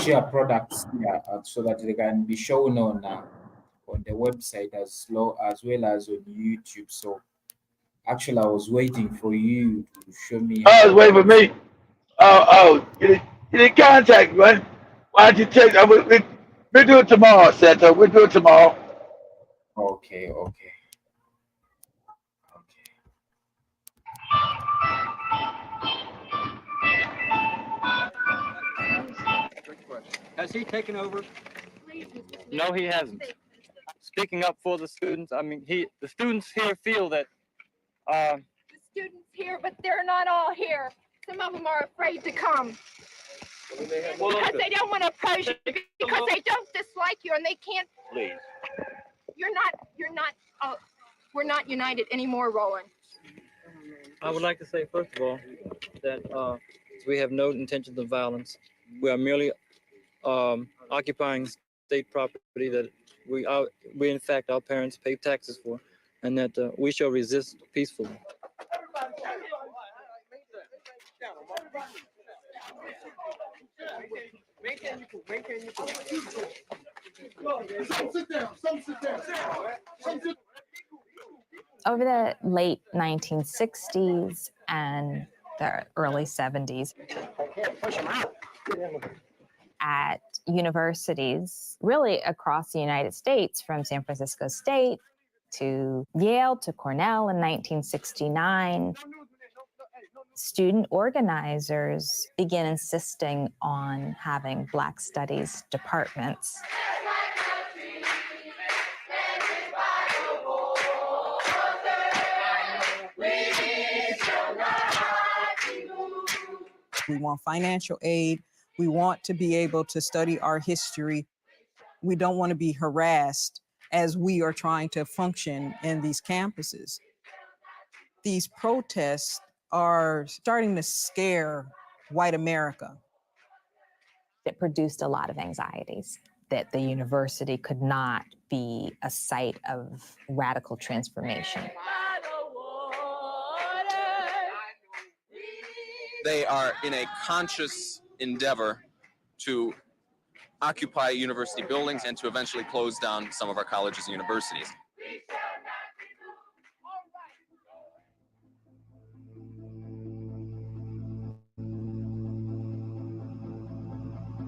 share products here, so that they can be shown on the website as well as on YouTube. So actually, I was waiting for you to show me. Oh, it's waiting for me. You didn't contact me. Why don't you take? We'll do it tomorrow, Seto. We'll do it tomorrow. Okay. Has he taken over? No, he hasn't. Speaking up for the students, I mean, the students here feel that. The students here, but they're not all here. Some of them are afraid to come. Because they don't want to oppose you, because they don't dislike you, and they can't. Please. We're not united anymore, Roland. I would like to say, first of all, that we have no intentions of violence. We are merely occupying state property that we in fact our parents pay taxes for, and that we shall resist peacefully. Over the late 1960s and the early 70s, at universities really across the United States, from San Francisco State to Yale to Cornell in 1969, student organizers began insisting on having Black Studies departments. We want financial aid. We want to be able to study our history. We don't want to be harassed as we are trying to function in these campuses. These protests are starting to scare white America. It produced a lot of anxieties that the university could not be a site of radical transformation. They are in a conscious endeavor to occupy university buildings and to eventually close down some of our colleges and universities.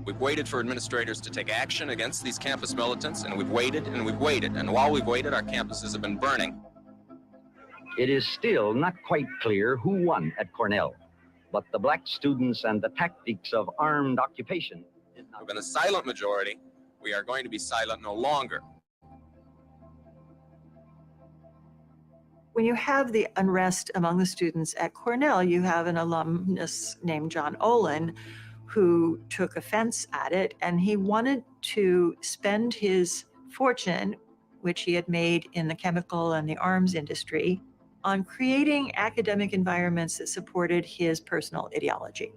We've waited for administrators to take action against these campus militants, and we've waited and we've waited. And while we've waited, our campuses have been burning. It is still not quite clear who won at Cornell, but the black students and the tactics of armed occupation. We've been a silent majority. We are going to be silent no longer. When you have the unrest among the students at Cornell, you have an alumnus named John Olin who took offense at it, and he wanted to spend his fortune, which he had made in the chemical and the arms industry, on creating academic environments that supported his personal ideology.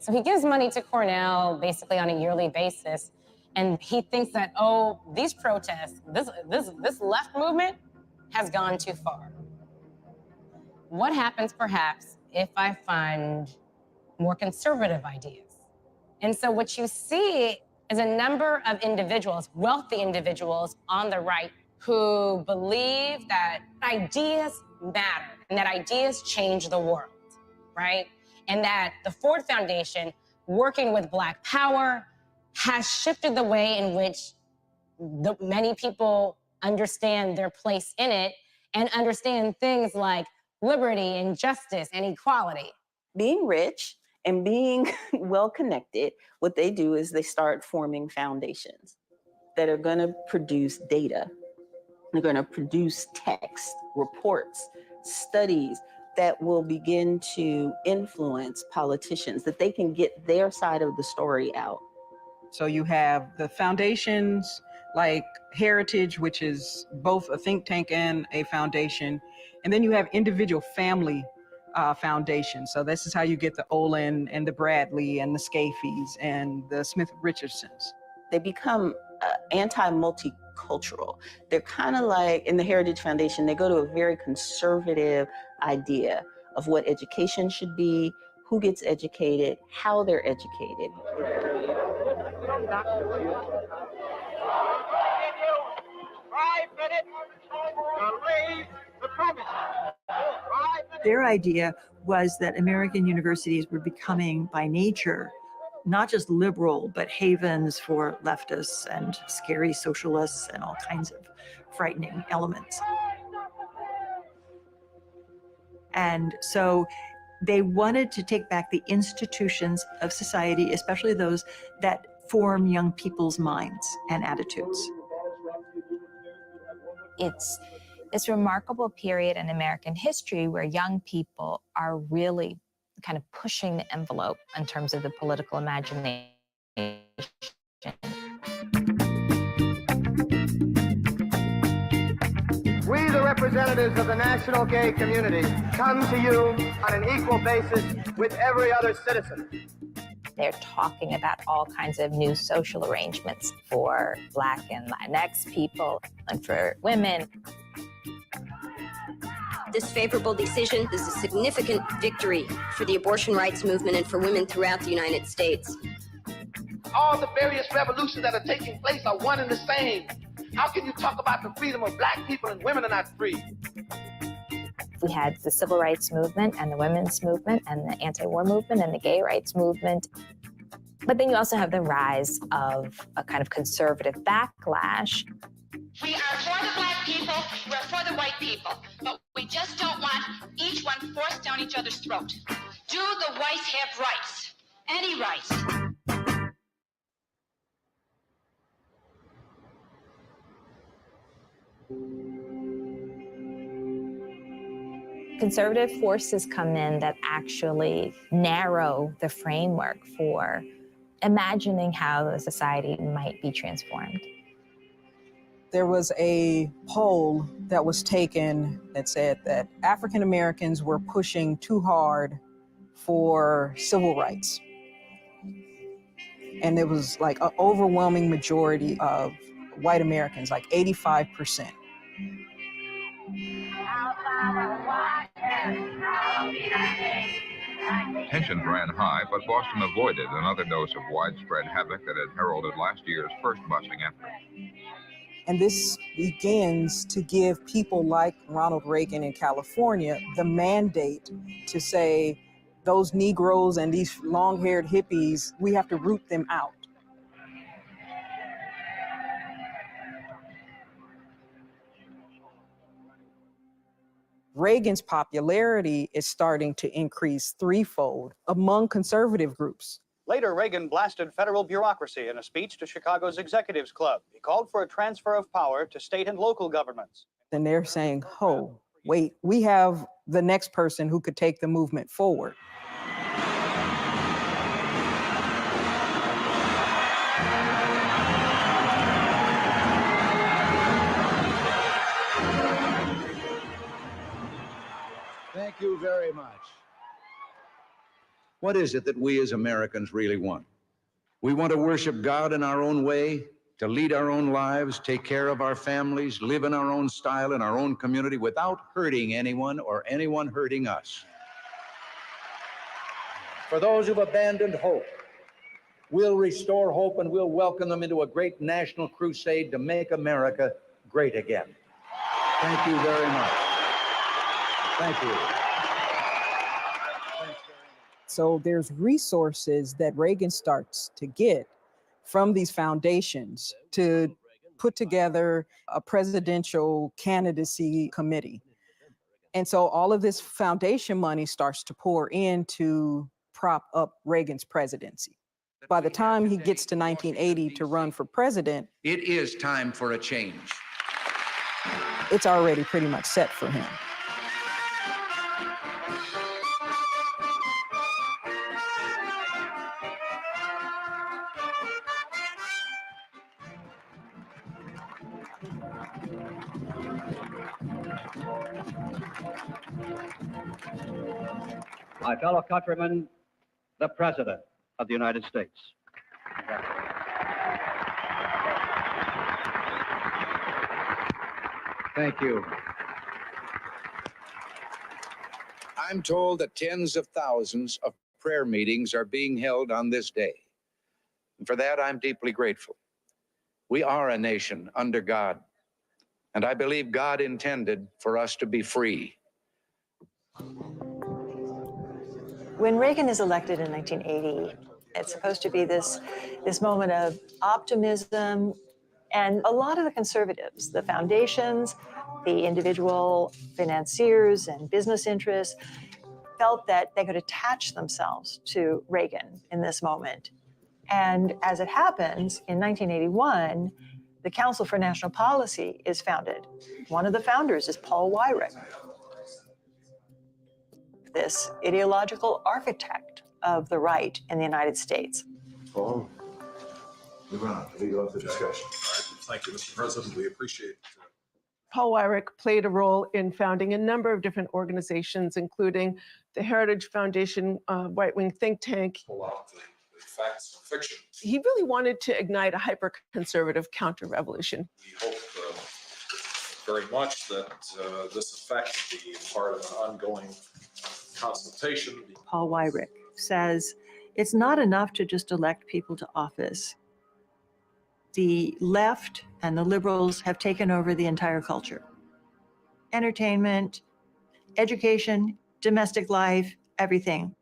So he gives money to Cornell basically on a yearly basis. And he thinks that, oh, these protests, this left movement has gone too far. What happens perhaps if I fund more conservative ideas? And so what you see is a number of individuals, wealthy individuals on the right, who believe that ideas matter and that ideas change the world, right? And that the Ford Foundation, working with Black Power, has shifted the way in which many people understand their place in it and understand things like liberty and justice and equality. Being rich and being well connected, what they do is they start forming foundations that are going to produce data. They're going to produce text, reports, studies that will begin to influence politicians, that they can get their side of the story out. So you have the foundations like Heritage, which is both a think tank and a foundation. And then you have individual family foundations. So this is how you get the Olin and the Bradley and the Scafees and the Smith-Richardsons. They become anti-multicultural. They're kind of like, in the Heritage Foundation, they go to a very conservative idea of what education should be, who gets educated, how they're educated. Their idea was that American universities were becoming, by nature, not just liberal, but havens for leftists and scary socialists and all kinds of frightening elements. And so they wanted to take back the institutions of society, especially those that form young people's minds and attitudes. It's this remarkable period in American history where young people are really kind of pushing the envelope in terms of the political imagination. We, the representatives of the national gay community, come to you on an equal basis with every other citizen. They're talking about all kinds of new social arrangements for Black and Latinx people and for women. This favorable decision is a significant victory for the abortion rights movement and for women throughout the United States. All the various revolutions that are taking place are one and the same. How can you talk about the freedom of Black people and women are not free? We had the civil rights movement and the women's movement and the anti-war movement and the gay rights movement. But then you also have the rise of a kind of conservative backlash. We are for the Black people, we're for the white people, but we just don't want each one forced down each other's throat. Do the whites have rights? Any rights? Conservative forces come in that actually narrow the framework for imagining how the society might be transformed. There was a poll that was taken that said that African Americans were pushing too hard for civil rights. And it was like an overwhelming majority of white Americans, like 85%. Tensions ran high, but Boston avoided another dose of widespread havoc that had heralded last year's first busing effort. And this begins to give people like Ronald Reagan in California the mandate to say, those Negroes and these long-haired hippies, we have to root them out. Reagan's popularity is starting to increase threefold among conservative groups. Later, Reagan blasted federal bureaucracy in a speech to Chicago's Executives Club. He called for a transfer of power to state and local governments. And they're saying, oh, wait, we have the next person who could take the movement forward. Thank you very much. What is it that we as Americans really want? We want to worship God in our own way, to lead our own lives, take care of our families, live in our own style in our own community without hurting anyone or anyone hurting us. For those who've abandoned hope, we'll restore hope and we'll welcome them into a great national crusade to make America great again. Thank you very much. Thank you. So there's resources that Reagan starts to get from these foundations to put together a presidential candidacy committee. And so all of this foundation money starts to pour in to prop up Reagan's presidency. By the time he gets to 1980 to run for president, It is time for a change. it's already pretty much set for him. My fellow countrymen, the President of the United States. Thank you. I'm told that tens of thousands of prayer meetings are being held on this day. And for that, I'm deeply grateful. We are a nation under God, and I believe God intended for us to be free. When Reagan is elected in 1980, it's supposed to be this moment of optimism, and a lot of the conservatives, the foundations, the individual financiers and business interests, felt that they could attach themselves to Reagan in this moment. And as it happens, in 1981, the Council for National Policy is founded. One of the founders is Paul Weyrich, this ideological architect of the right in the United States. Paul, move on to lead off the discussion. Thank you, Mr. President. We appreciate it. Paul Weyrich played a role in founding a number of different organizations, including the Heritage Foundation right-wing think tank. Pull out the facts and fiction. He really wanted to ignite a hyper-conservative counter-revolution. We hope very much that this effect be part of an ongoing consultation. Paul Weyrich says it's not enough to just elect people to office. The left and the liberals have taken over the entire culture. Entertainment, education, domestic life, everything.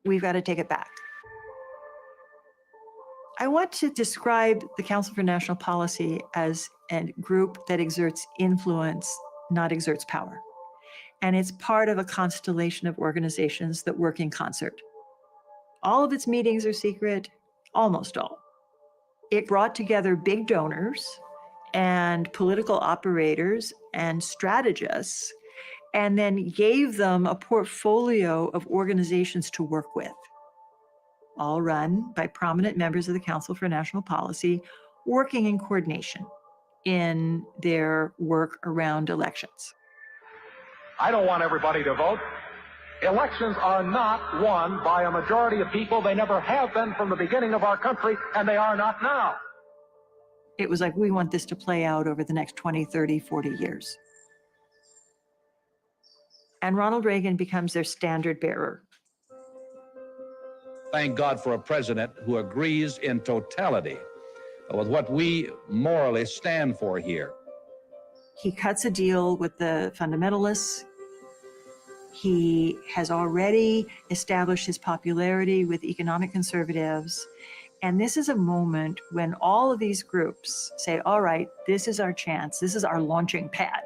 We've got to take it back. I want to describe the Council for National Policy as a group that exerts influence, not exerts power. And it's part of a constellation of organizations that work in concert. All of its meetings are secret, almost all. It brought together big donors and political operators and strategists, and then gave them a portfolio of organizations to work with, all run by prominent members of the Council for National Policy, working in coordination in their work around elections. I don't want everybody to vote. Elections are not won by a majority of people. They never have been from the beginning of our country, and they are not now. It was like, we want this to play out over the next 20, 30, 40 years. And Ronald Reagan becomes their standard bearer. Thank God for a president who agrees in totality with what we morally stand for here. He cuts a deal with the fundamentalists. He has already established his popularity with economic conservatives. And this is a moment when all of these groups say, all right, this is our chance. This is our launching pad.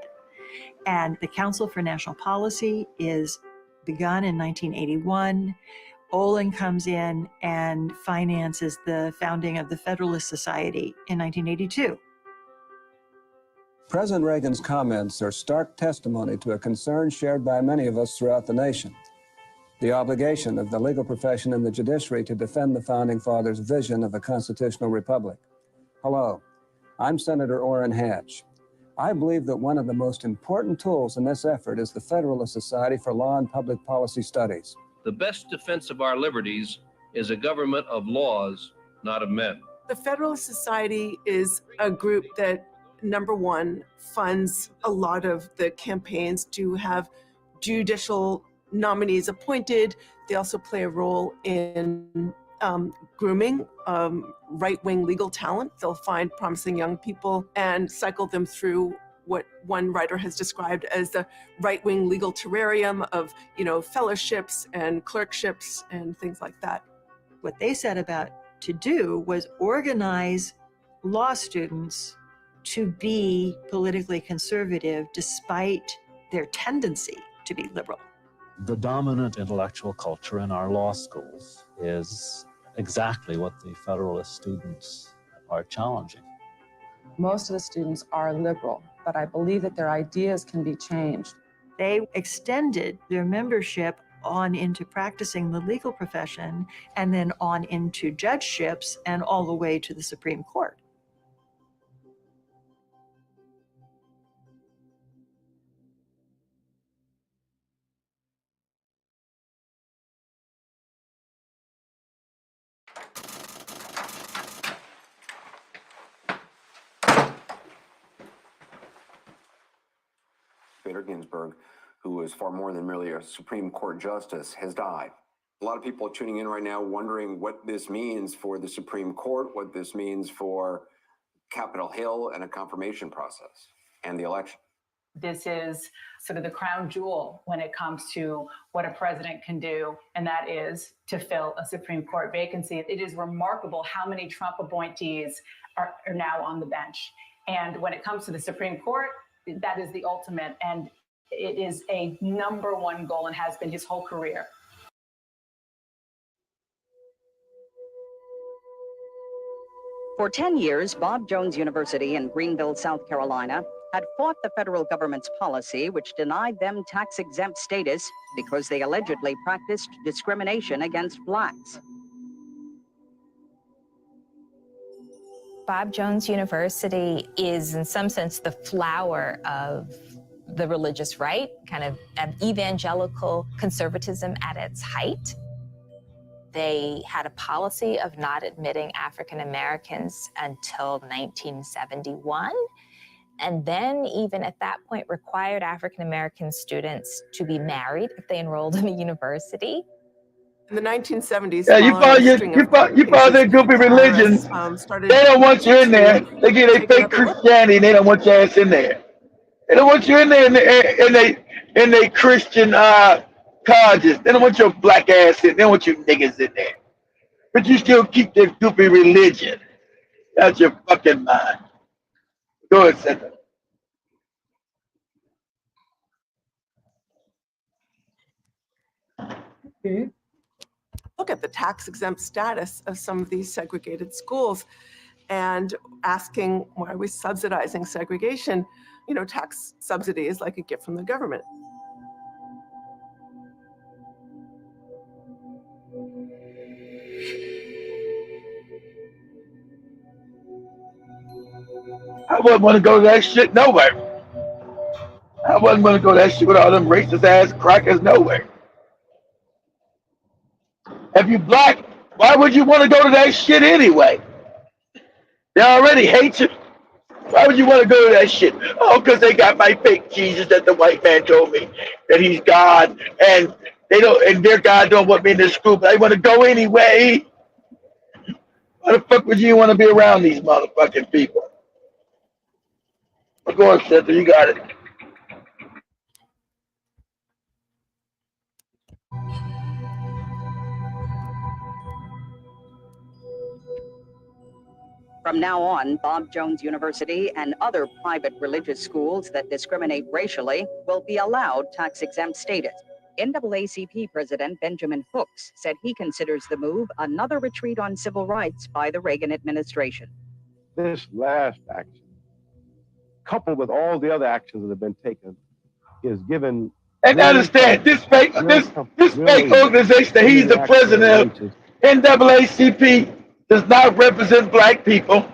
And the Council for National Policy is begun in 1981. Olin comes in and finances the founding of the Federalist Society in 1982. President Reagan's comments are stark testimony to a concern shared by many of us throughout the nation. The obligation of the legal profession and the judiciary to defend the Founding Fathers' vision of a constitutional republic. Hello, I'm Senator Orrin Hatch. I believe that one of the most important tools in this effort is the Federalist Society for Law and Public Policy Studies. The best defense of our liberties is a government of laws, not of men. The Federalist Society is a group that, number one, funds a lot of the campaigns to have judicial nominees appointed. They also play a role in grooming right-wing legal talent. They'll find promising young people and cycle them through what one writer has described as the right-wing legal terrarium of, fellowships and clerkships and things like that. What they set about to do was organize law students to be politically conservative despite their tendency to be liberal. The dominant intellectual culture in our law schools is exactly what the Federalist students are challenging. Most of the students are liberal, but I believe that their ideas can be changed. They extended their membership on into practicing the legal profession and then on into judgeships and all the way to the Supreme Court. Bader Ginsburg, who is far more than merely a Supreme Court justice, has died. A lot of people are tuning in right now wondering what this means for the Supreme Court, what this means for Capitol Hill and a confirmation process and the election. This is sort of the crown jewel when it comes to what a president can do, and that is to fill a Supreme Court vacancy. It is remarkable how many Trump appointees are now on the bench. And when it comes to the Supreme Court, that is the ultimate, and it is a number one goal and has been his whole career. For 10 years, Bob Jones University in Greenville, South Carolina, had fought the federal government's policy which denied them tax-exempt status because they allegedly practiced discrimination against blacks. Bob Jones University is, in some sense, the flower of the religious right, kind of evangelical conservatism at its height. They had a policy of not admitting African Americans until 1971. And then, even at that point, required African American students to be married if they enrolled in the university. In the 1970s, yeah, you follow their goofy religions. They don't want you in there. They get a fake Christianity, and they don't want your ass in there. They don't want you in there in they Christian colleges. They don't want your black ass in. They don't want you niggas in there. But you still keep their goofy religion. That's your fucking mind. Go ahead, Senator. Look at the tax-exempt status of some of these segregated schools and asking, why are we subsidizing segregation? You know, tax subsidy is like a gift from the government. I wouldn't want to go to that shit nowhere. I wouldn't want to go to that shit with all them racist ass crackers nowhere. If you black, why would you want to go to that shit anyway? They already hate you. Why would you want to go to that shit? Oh, because they got my fake Jesus that the white man told me that he's God, and they don't, and their God don't want me in this school, but I want to go anyway. Why the fuck would you want to be around these motherfucking people? Go on, Seth, you got it. From now on, Bob Jones University and other private religious schools that discriminate racially will be allowed tax-exempt status. NAACP President Benjamin Hooks said he considers the move another retreat on civil rights by the Reagan administration. This last action, coupled with all the other actions that have been taken, is given. And understand, this fake organization that he's the president of, NAACP, does not represent black people.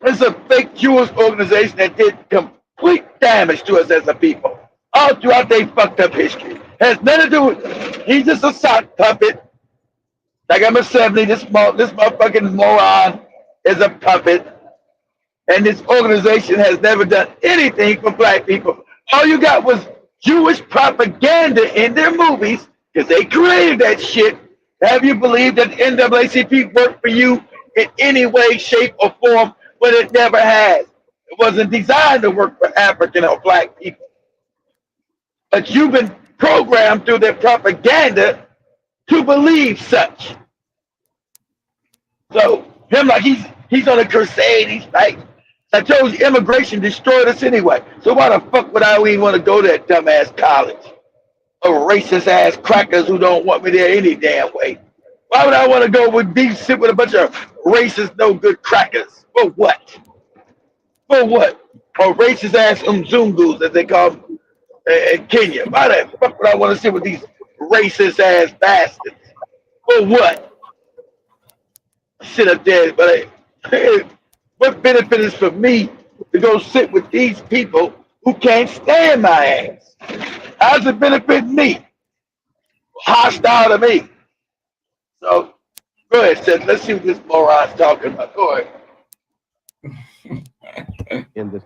It's a fake Jewish organization that did complete damage to us as a people. all throughout their fucked up history. Has nothing to do with, he's just a sock puppet. Like I'm a 70, this motherfucking moron is a puppet. And this organization has never done anything for black people. All you got was Jewish propaganda in their movies, because they created that shit. Have you believed that the NAACP worked for you in any way, shape, or form when it never has? It wasn't designed to work for African or black people. But you've been programmed through their propaganda to believe such. So him like he's on a crusade, he's like, I told you immigration destroyed us anyway. So why the fuck would I even want to go to that dumbass college? Or racist ass crackers who don't want me there any damn way. Why would I want to go sit with a bunch of racist no good crackers? For what? For what? Or racist ass Mzungus as they call them in Kenya. Why the fuck would I want to sit with these racist ass bastards? For what? Sit up there, but what benefit is for me to go sit with these people who can't stand my ass? How's it benefit me? Hostile to me. So go ahead, Seth. Let's see what this moron's talking about. Go ahead. In this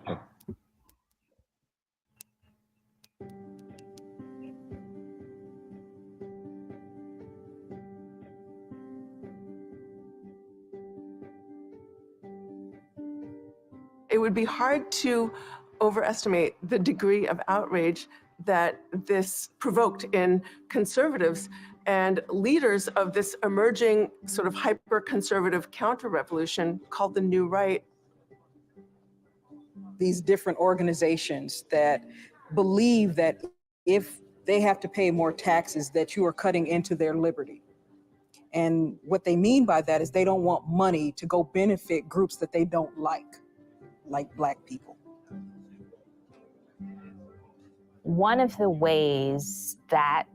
It would be hard to overestimate the degree of outrage that this provoked in conservatives and leaders of this emerging sort of hyper-conservative counter-revolution called the New Right. These different organizations that believe that if they have to pay more taxes, that you are cutting into their liberty. And what they mean by that is they don't want money to go benefit groups that they don't like Black people. One of the ways that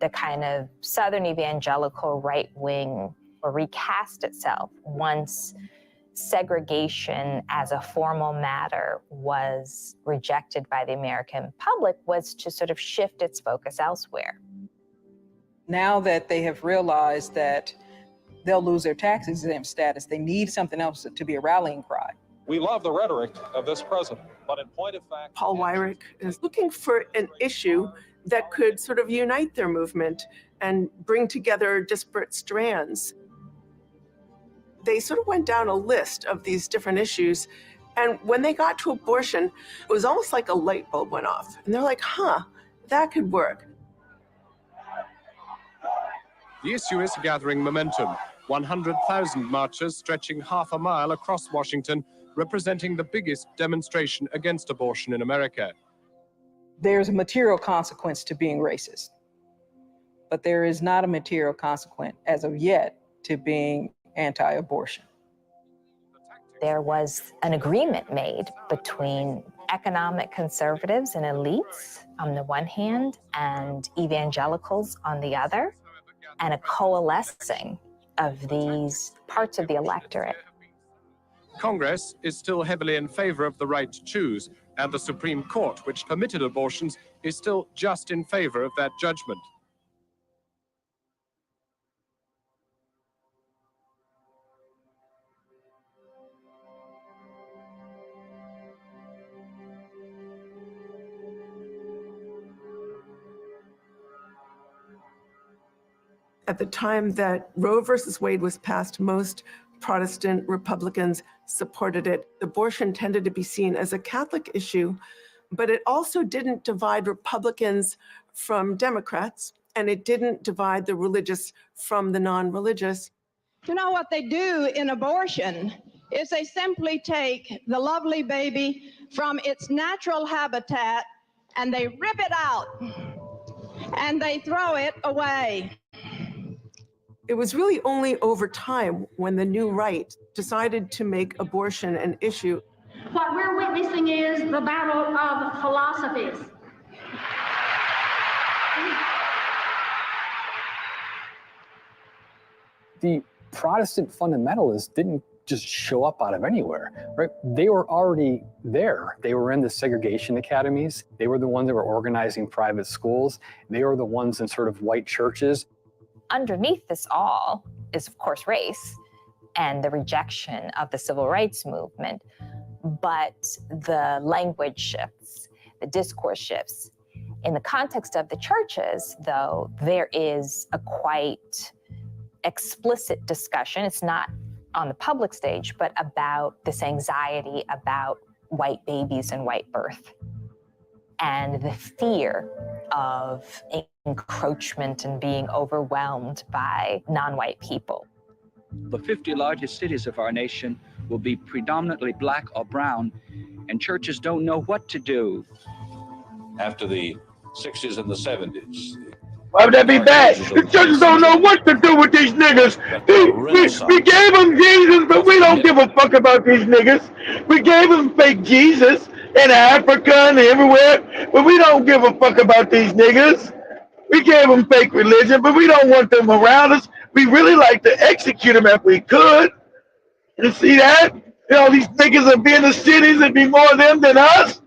the kind of Southern evangelical right wing recast itself once segregation as a formal matter was rejected by the American public was to sort of shift its focus elsewhere. Now that they have realized that they'll lose their tax exempt status, they need something else to be a rallying cry. We love the rhetoric of this president, but in point of fact, Paul Weyrich is looking for an issue that could sort of unite their movement and bring together disparate strands. They sort of went down a list of these different issues, and when they got to abortion, it was almost like a light bulb went off. And they're like, huh, that could work. The issue is gathering momentum. 100,000 marchers stretching half a mile across Washington, representing the biggest demonstration against abortion in America. There's a material consequence to being racist, but there is not a material consequence as of yet to being anti-abortion. There was an agreement made between economic conservatives and elites on the one hand and evangelicals on the other, and a coalescing of these parts of the electorate. Congress is still heavily in favor of the right to choose, and the Supreme Court, which permitted abortions, is still just in favor of that judgment. At the time that Roe versus Wade was passed, most Protestant Republicans supported it. Abortion tended to be seen as a Catholic issue, but it also didn't divide Republicans from Democrats, and it didn't divide the religious from the non-religious. You know what they do in abortion is they simply take the lovely baby from its natural habitat and they rip it out and they throw it away. It was really only over time when the New Right decided to make abortion an issue. What we're witnessing is the battle of philosophies. The Protestant fundamentalists didn't just show up out of anywhere, right? They were already there. They were in the segregation academies. They were the ones that were organizing private schools. They were the ones in sort of white churches. Underneath this all is, of course, race and the rejection of the civil rights movement. But the language shifts, the discourse shifts. In the context of the churches, though, there is a quite explicit discussion. It's not on the public stage, but about this anxiety about white babies and white birth and the fear of encroachment and being overwhelmed by non-white people. The 50 largest cities of our nation will be predominantly black or brown, and churches don't know what to do. After the 60s and the 70s. Why would that be bad? The churches don't know what to do with these niggas. We gave them Jesus, but we don't give a fuck about these niggas. We gave them fake Jesus in Africa and everywhere, but we don't give a fuck about these niggas. We gave them fake religion, but we don't want them around us. We really like to execute them if we could. You see that? You know, these niggas will be in the cities and be more of them than us.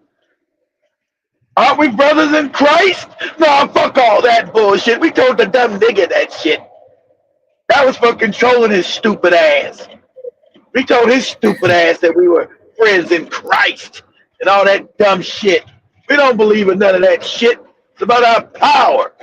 Aren't we brothers in Christ? No, fuck all that bullshit. We told the dumb nigga that shit. That was for controlling his stupid ass. We told his stupid ass that we were friends in Christ and all that dumb shit. We don't believe in none of that shit. It's about our power.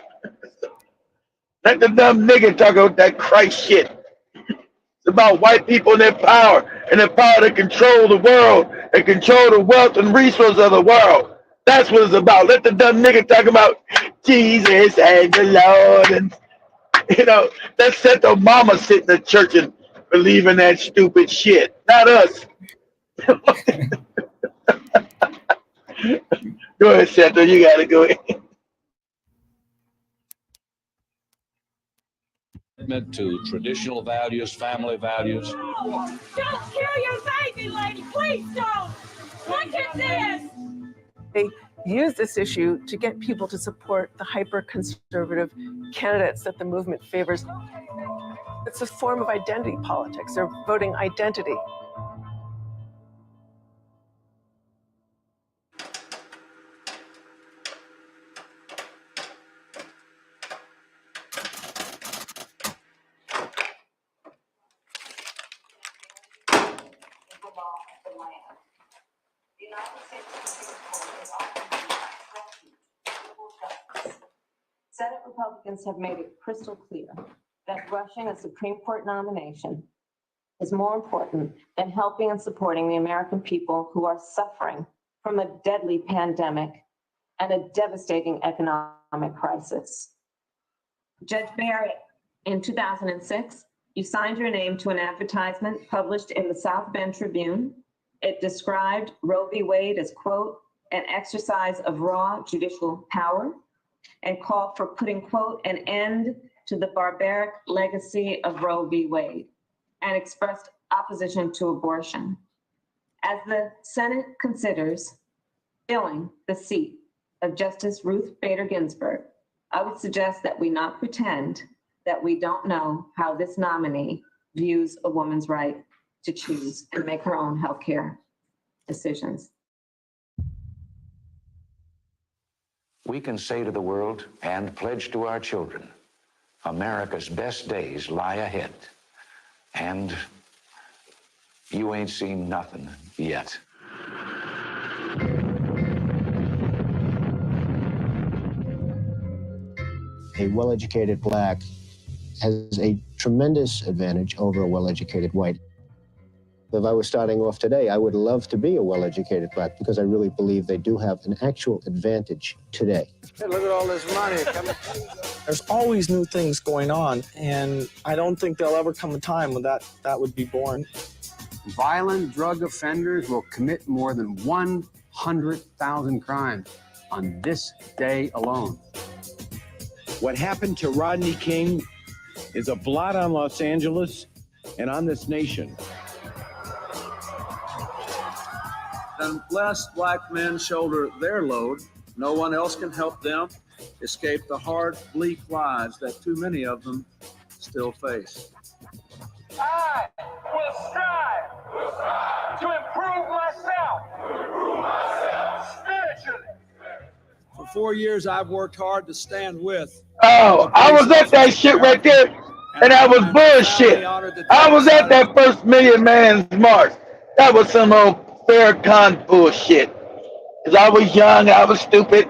Let the dumb nigga talk about that Christ shit. It's about white people and their power to control the world and control the wealth and resources of the world. That's what it's about. Let the dumb nigga talk about Jesus and the Lord. And, you know, that's set the mama sit in the church and believe in that stupid shit. Not us. Go ahead, Seth. You got to go ahead. To traditional values, family values. Don't kill your baby, lady. Please don't. Look at this. They use this issue to get people to support the hyper-conservative candidates that the movement favors. It's a form of identity politics. They're voting identity. Senate Republicans have made it crystal clear that rushing a Supreme Court nomination is more important than helping and supporting the American people who are suffering from a deadly pandemic and a devastating economic crisis. Judge Barrett, in 2006, you signed your name to an advertisement published in the South Bend Tribune. It described Roe v. Wade as, quote, an exercise of raw judicial power, and called for putting, quote, an end to the barbaric legacy of Roe v. Wade, and expressed opposition to abortion. As the Senate considers filling the seat of Justice Ruth Bader Ginsburg, I would suggest that we not pretend that we don't know how this nominee views a woman's right to choose and make her own healthcare decisions. We can say to the world and pledge to our children, America's best days lie ahead. And you ain't seen nothing yet. A well-educated black has a tremendous advantage over a well-educated white. If I was starting off today, I would love to be a well-educated black because I really believe they do have an actual advantage today. Hey, look at all this money. There's always new things going on, and I don't think there'll ever come a time when that would be born. Violent drug offenders will commit more than 100,000 crimes on this day alone. What happened to Rodney King is a blot on Los Angeles and on this nation. Unless black men shoulder their load, no one else can help them escape the hard, bleak lives that too many of them still face. I will strive To improve myself. Spiritually. For 4 years, I've worked hard to stand with. Oh, I was at that shit right there, and that was bullshit. I was at that first Million Man's March. That was some old Farrakhan bullshit. Because I was young, I was stupid.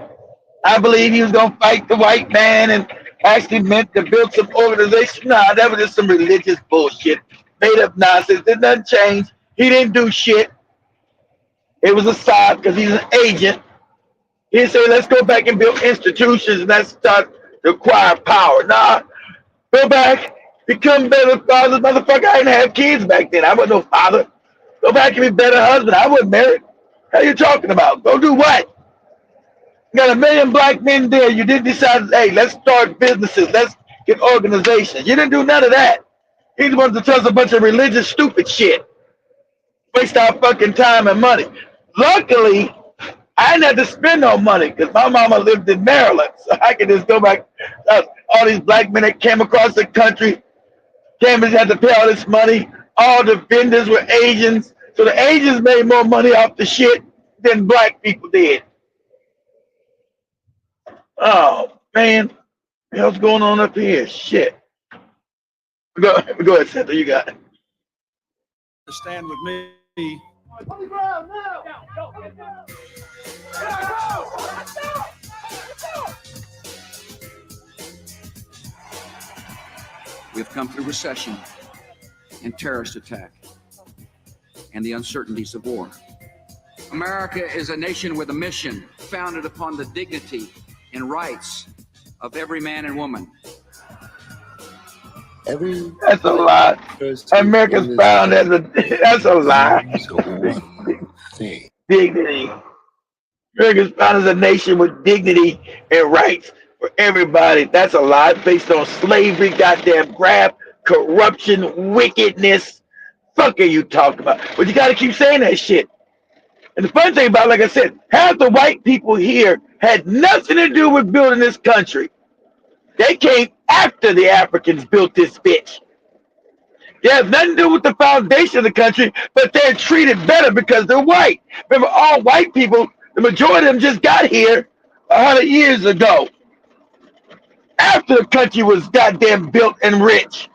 I believed he was going to fight the white man and actually meant to build some organization. Nah, that was just some religious bullshit. Made up nonsense. Did nothing change. He didn't do shit. It was a side because he's an agent. He didn't say, let's go back and build institutions and let's start to acquire power. Nah, go back, become better fathers. Motherfucker, I didn't have kids back then. I wasn't no father. Go back and be better husband. I wasn't married. What are you talking about? Go do what? You got a million black men there. You didn't decide, hey, let's start businesses. Let's get organizations. You didn't do none of that. He wanted to tell us a bunch of religious stupid shit. Waste our fucking time and money. Luckily, I didn't have to spend no money because my mama lived in Maryland. So I could just go back. All these black men that came across the country, Cambridge had to pay all this money. All the vendors were Asians. So the Asians made more money off the shit than black people did. Oh, man. What the hell's going on up here? Shit. Go ahead, Seth. You got it. To stand with me. On the ground now. Go. Let's go. We've come through recession and terrorist attack and the uncertainties of war. America is a nation with a mission founded upon the dignity and rights of every man and woman. That's a lie. America's found as that's a lie. Dignity. America's found as a nation with dignity and rights for everybody. That's a lie based on slavery, goddamn graft, corruption, wickedness. Fuck are you talking about? But you gotta keep saying that shit. And the fun thing about it, like I said, half the white people here had nothing to do with building this country. They came after the Africans built this bitch. They have nothing to do with the foundation of the country, but they're treated better because they're white. Remember, all white people, the majority of them just got here 100 years ago. After the country was goddamn built and rich.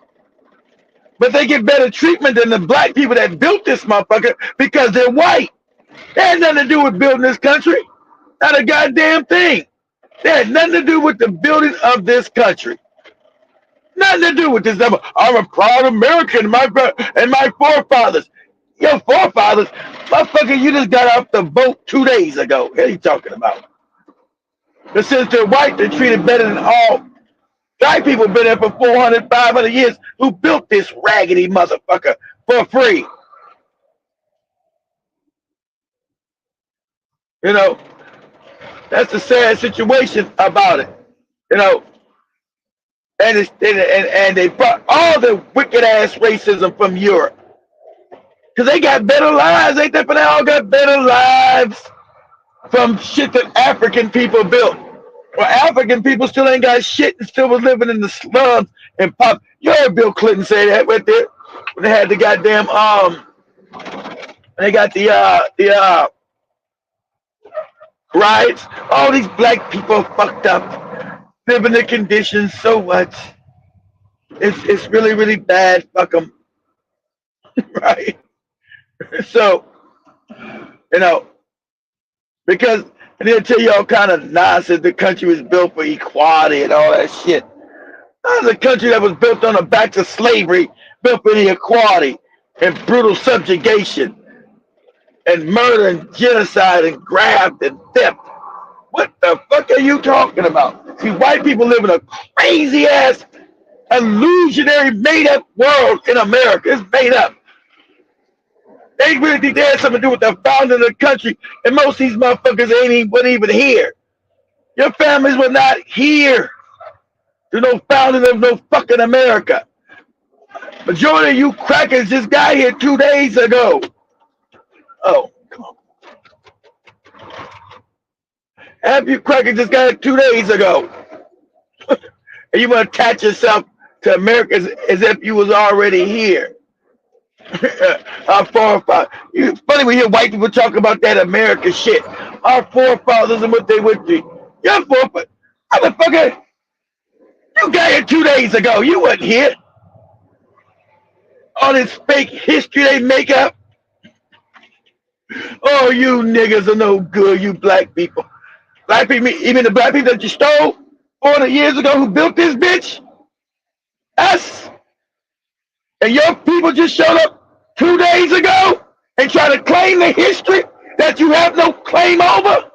But they get better treatment than the black people that built this motherfucker because they're white. They had nothing to do with building this country. Not a goddamn thing. They had nothing to do with the building of this country. Nothing to do with this. I'm a proud American, my forefathers. Your forefathers? Motherfucker, you just got off the boat 2 days ago. What are you talking about? But since they're white, they're treated better than all black people been there for 400, 500 years who built this raggedy motherfucker for free. You know, that's the sad situation about it. You know, and they brought all the wicked ass racism from Europe because they got better lives, ain't they? But they all got better lives from shit that African people built. Well, African people still ain't got shit and still was living in the slums and pop. You heard Bill Clinton say that right there when they had the goddamn they got the riots. All these black people are fucked up, living the conditions so much. It's really, really bad. Fuck them. Right? So, you know, because and they'll tell you all kind of nonsense. The country was built for equality and all that shit. That was a country that was built on the backs of slavery, built for equality and brutal subjugation and murder and genocide and graft and theft. What the fuck are you talking about? See, white people live in a crazy ass, illusionary, made up world in America. It's made up. They really think they had something to do with the founding of the country, and most of these motherfuckers wasn't even here. Your families were not here. There's no founding of no fucking America. Majority of you crackers just got here 2 days ago. Oh, come on. Half you crackers just got here 2 days ago. And you want to attach yourself to America as if you was already here. Our forefathers. It's funny when you hear white people talk about that American shit. Our forefathers and what they went through. Your forefathers, motherfucker, you got here 2 days ago. You wasn't here. All this fake history they make up. Oh, you niggas are no good, you black people. Black people, even the black people that you stole 400 years ago who built this bitch, us, and your people just showed up 2 days ago and try to claim the history that you have no claim over.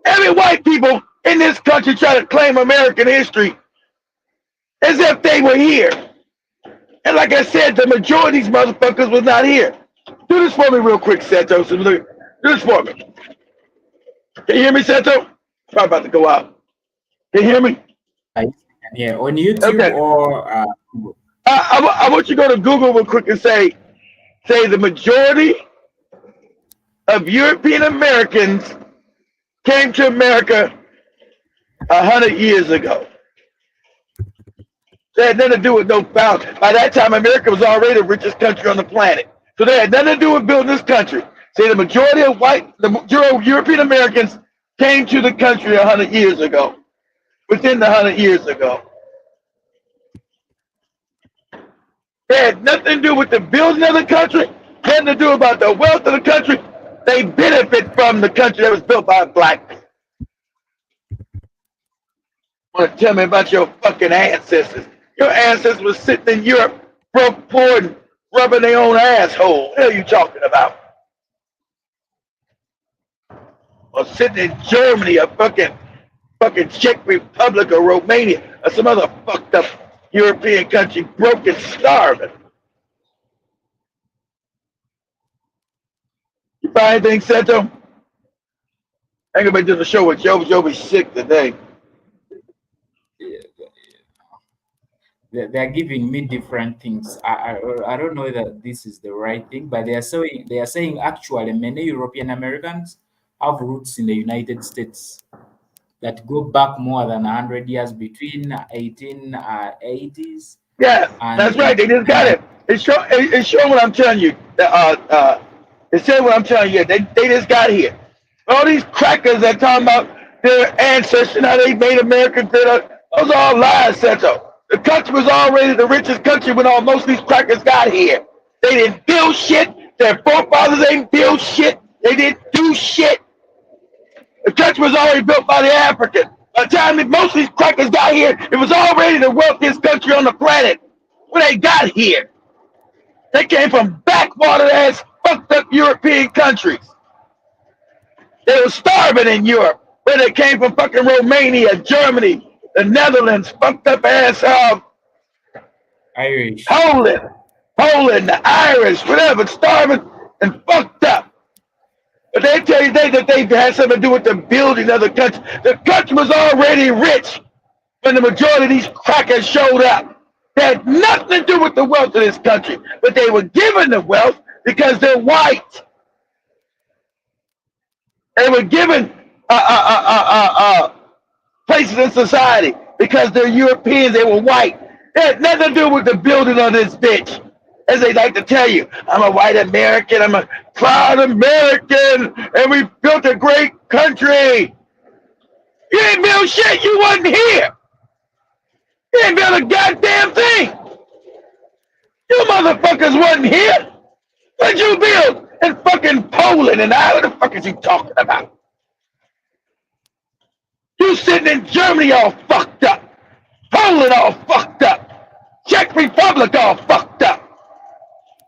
Every white people in this country try to claim American history as if they were here. And like I said, the majority of these motherfuckers was not here. Do this for me real quick, Santos. Do this for me. Can you hear me, Santo? I'm about to go out. Can you hear me? Yeah, on YouTube okay. Or I want you to go to Google real quick and say the majority of European Americans came to America 100 years ago. They had nothing to do with no found. By that time, America was already the richest country on the planet. So they had nothing to do with building this country. Say the majority of European Americans came to the country 100 years ago. Within the 100 years ago. They had nothing to do with the building of the country, nothing to do about the wealth of the country. They benefit from the country that was built by black people. Want to tell me about your fucking ancestors? Your ancestors were sitting in Europe, broke, poor, and rubbing their own asshole. What the hell are you talking about? Or sitting in Germany, a fucking Czech Republic or Romania or some other fucked up European country, broke and starving. You buy anything, Santo? I ain't gonna be doing the show with Joe. Joe's sick today. they're giving me different things. I don't know that this is the right thing, but they are saying actually many European Americans have roots in the United States that go back more than 100 years, between 1880s. Yeah, that's right. They just got it. It's showing what I'm telling you. It's saying what I'm telling you. They just got here. All these crackers that talking about their ancestors, how they made America great. Those are all lies, Santo. The country was already the richest country when most of these crackers got here. They didn't build shit. Their forefathers didn't build shit. They didn't do shit. The country was already built by the Africans. By the time that most of these crackers got here, it was already the wealthiest country on the planet when they got here. They came from backwater-ass, fucked up European countries. They were starving in Europe, where they came from fucking Romania, Germany, the Netherlands, fucked up ass Irish, Poland, the Irish, whatever, starving and fucked up. But they tell you that they had something to do with the building of the country. The country was already rich when the majority of these crackers showed up. They had nothing to do with the wealth of this country, but they were given the wealth because they're white. They were given places in society because they're Europeans, they were white. They had nothing to do with the building of this bitch. As they like to tell you, I'm a white American, I'm a proud American, and we built a great country. You ain't built shit, you wasn't here. You ain't built a goddamn thing. You motherfuckers wasn't here. What'd you build? In fucking Poland and what the fuck is he talking about? You sitting in Germany all fucked up. Poland all fucked up. Czech Republic all fucked up.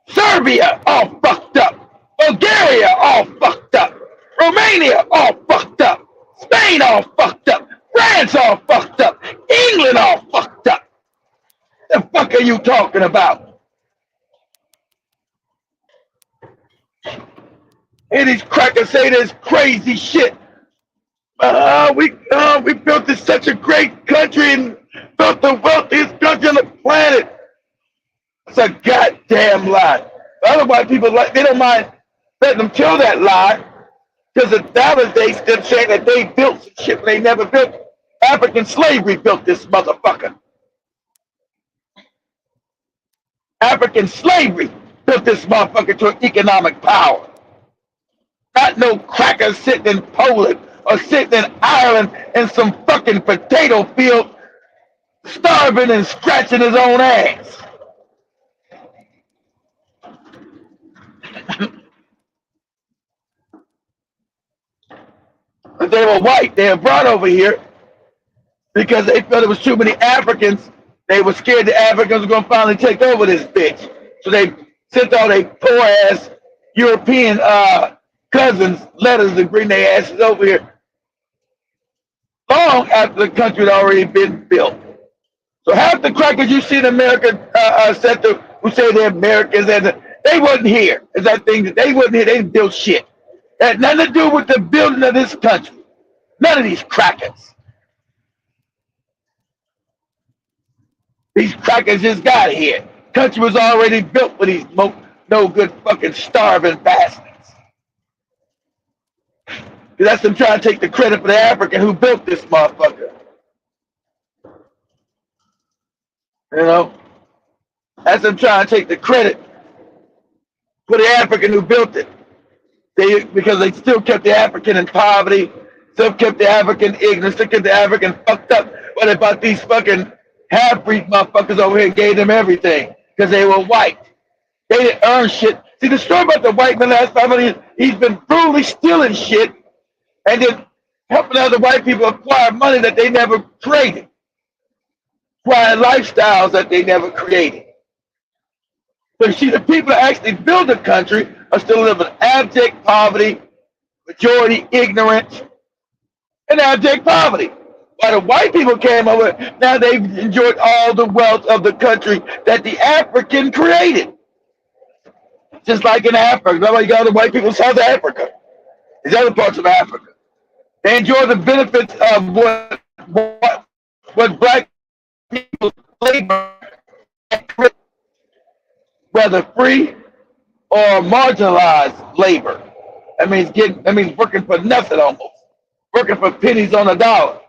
Serbia all fucked up. Bulgaria all fucked up. Romania all fucked up. Spain all fucked up. France all fucked up. England all fucked up. The fuck are you talking about? And these crackers say this crazy shit. We built this such a great country and built the wealthiest country on the planet. It's a goddamn lie. Other white people, they don't mind letting them tell that lie because it validates them saying that they built some shit they never built. African slavery built this motherfucker. African slavery built this motherfucker to an economic power. Not no cracker sitting in Poland or sitting in Ireland in some fucking potato field, starving and scratching his own ass. But they were white. They were brought over here because they felt there was too many Africans. They were scared the Africans were going to finally take over this bitch. So they sent all their poor-ass European cousins letters to bring their asses over here long after the country had already been built. So half the crackers you see in America who say they're Americans, and they wasn't here. Is that thing that they wasn't here? They didn't build shit. It had nothing to do with the building of this country. None of these crackers. These crackers just got here. Country was already built for these no good fucking starving bastards. That's them trying to take the credit for the African who built this motherfucker. You know? That's them trying to take the credit for the African who built it. Because they still kept the African in poverty, still kept the African ignorant, still kept the African fucked up. What about these fucking half-breed motherfuckers over here and gave them everything because they were white? They didn't earn shit. See, the story about the white man last 500 years, he's been brutally stealing shit and then helping other white people acquire money that they never created, acquire lifestyles that they never created. So you see, the people that actually build the country are still living abject poverty, majority ignorant, and abject poverty. While the white people came over, now they've enjoyed all the wealth of the country that the African created. Just like in Africa. That's why you got the white people in South Africa. These other parts of Africa. They enjoy the benefits of what black people labor, whether free or marginalized labor. That means working for nothing almost. Working for pennies on a dollar.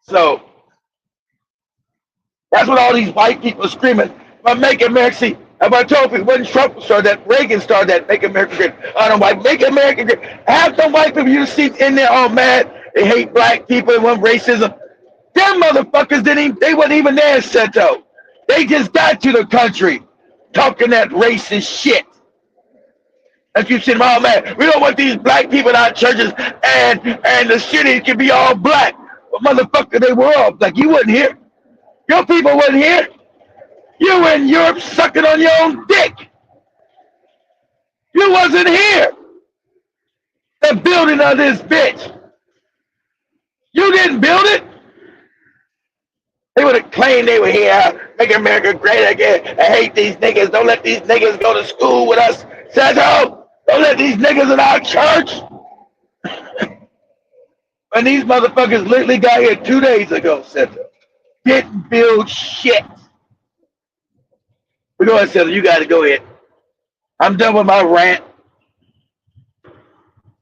So that's what all these white people are screaming about. Make America. See, as I told people, when Trump started that, Reagan started that, make America great. I don't white, make America great. Half the white people you see in there all mad, they hate black people and want racism. Them motherfuckers they wasn't even there in SOCAL. They just got to the country talking that racist shit. And you see them all mad. We don't want these black people in our churches and the cities can be all black. But motherfucker, they were all black. You wasn't here. Your people wasn't here. You were in Europe sucking on your own dick. You wasn't here. The building of this bitch. You didn't build it. They would have claimed they were here, make America great again. I hate these niggas. Don't let these niggas go to school with us. SOCAL, don't let these niggas in our church. And these motherfuckers literally got here 2 days ago, SOCAL. Didn't build shit. But go ahead, SOCAL, you gotta go ahead. I'm done with my rant.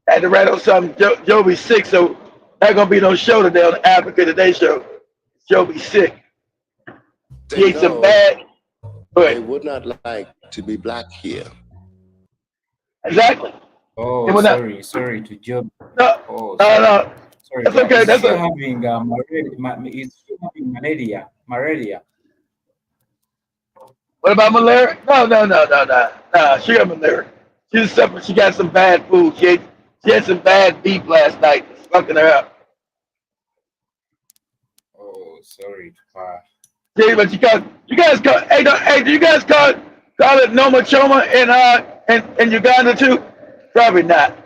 I had to rant on something. Joey's sick, so not gonna be no show today on the Africa Today show. Joey's sick. He ate some bad. They would not like to be black here. Exactly. Oh, sorry to Job. No, oh, no. Sorry, that's okay. That's still having it's still having malaria. What about malaria? No. She got malaria. She was suffering. She got some bad food. She had some bad beef last night. It's fucking her up. Oh, sorry. Yeah, but you guys call. Hey, do you guys call it Noma Choma in Uganda too? Probably not.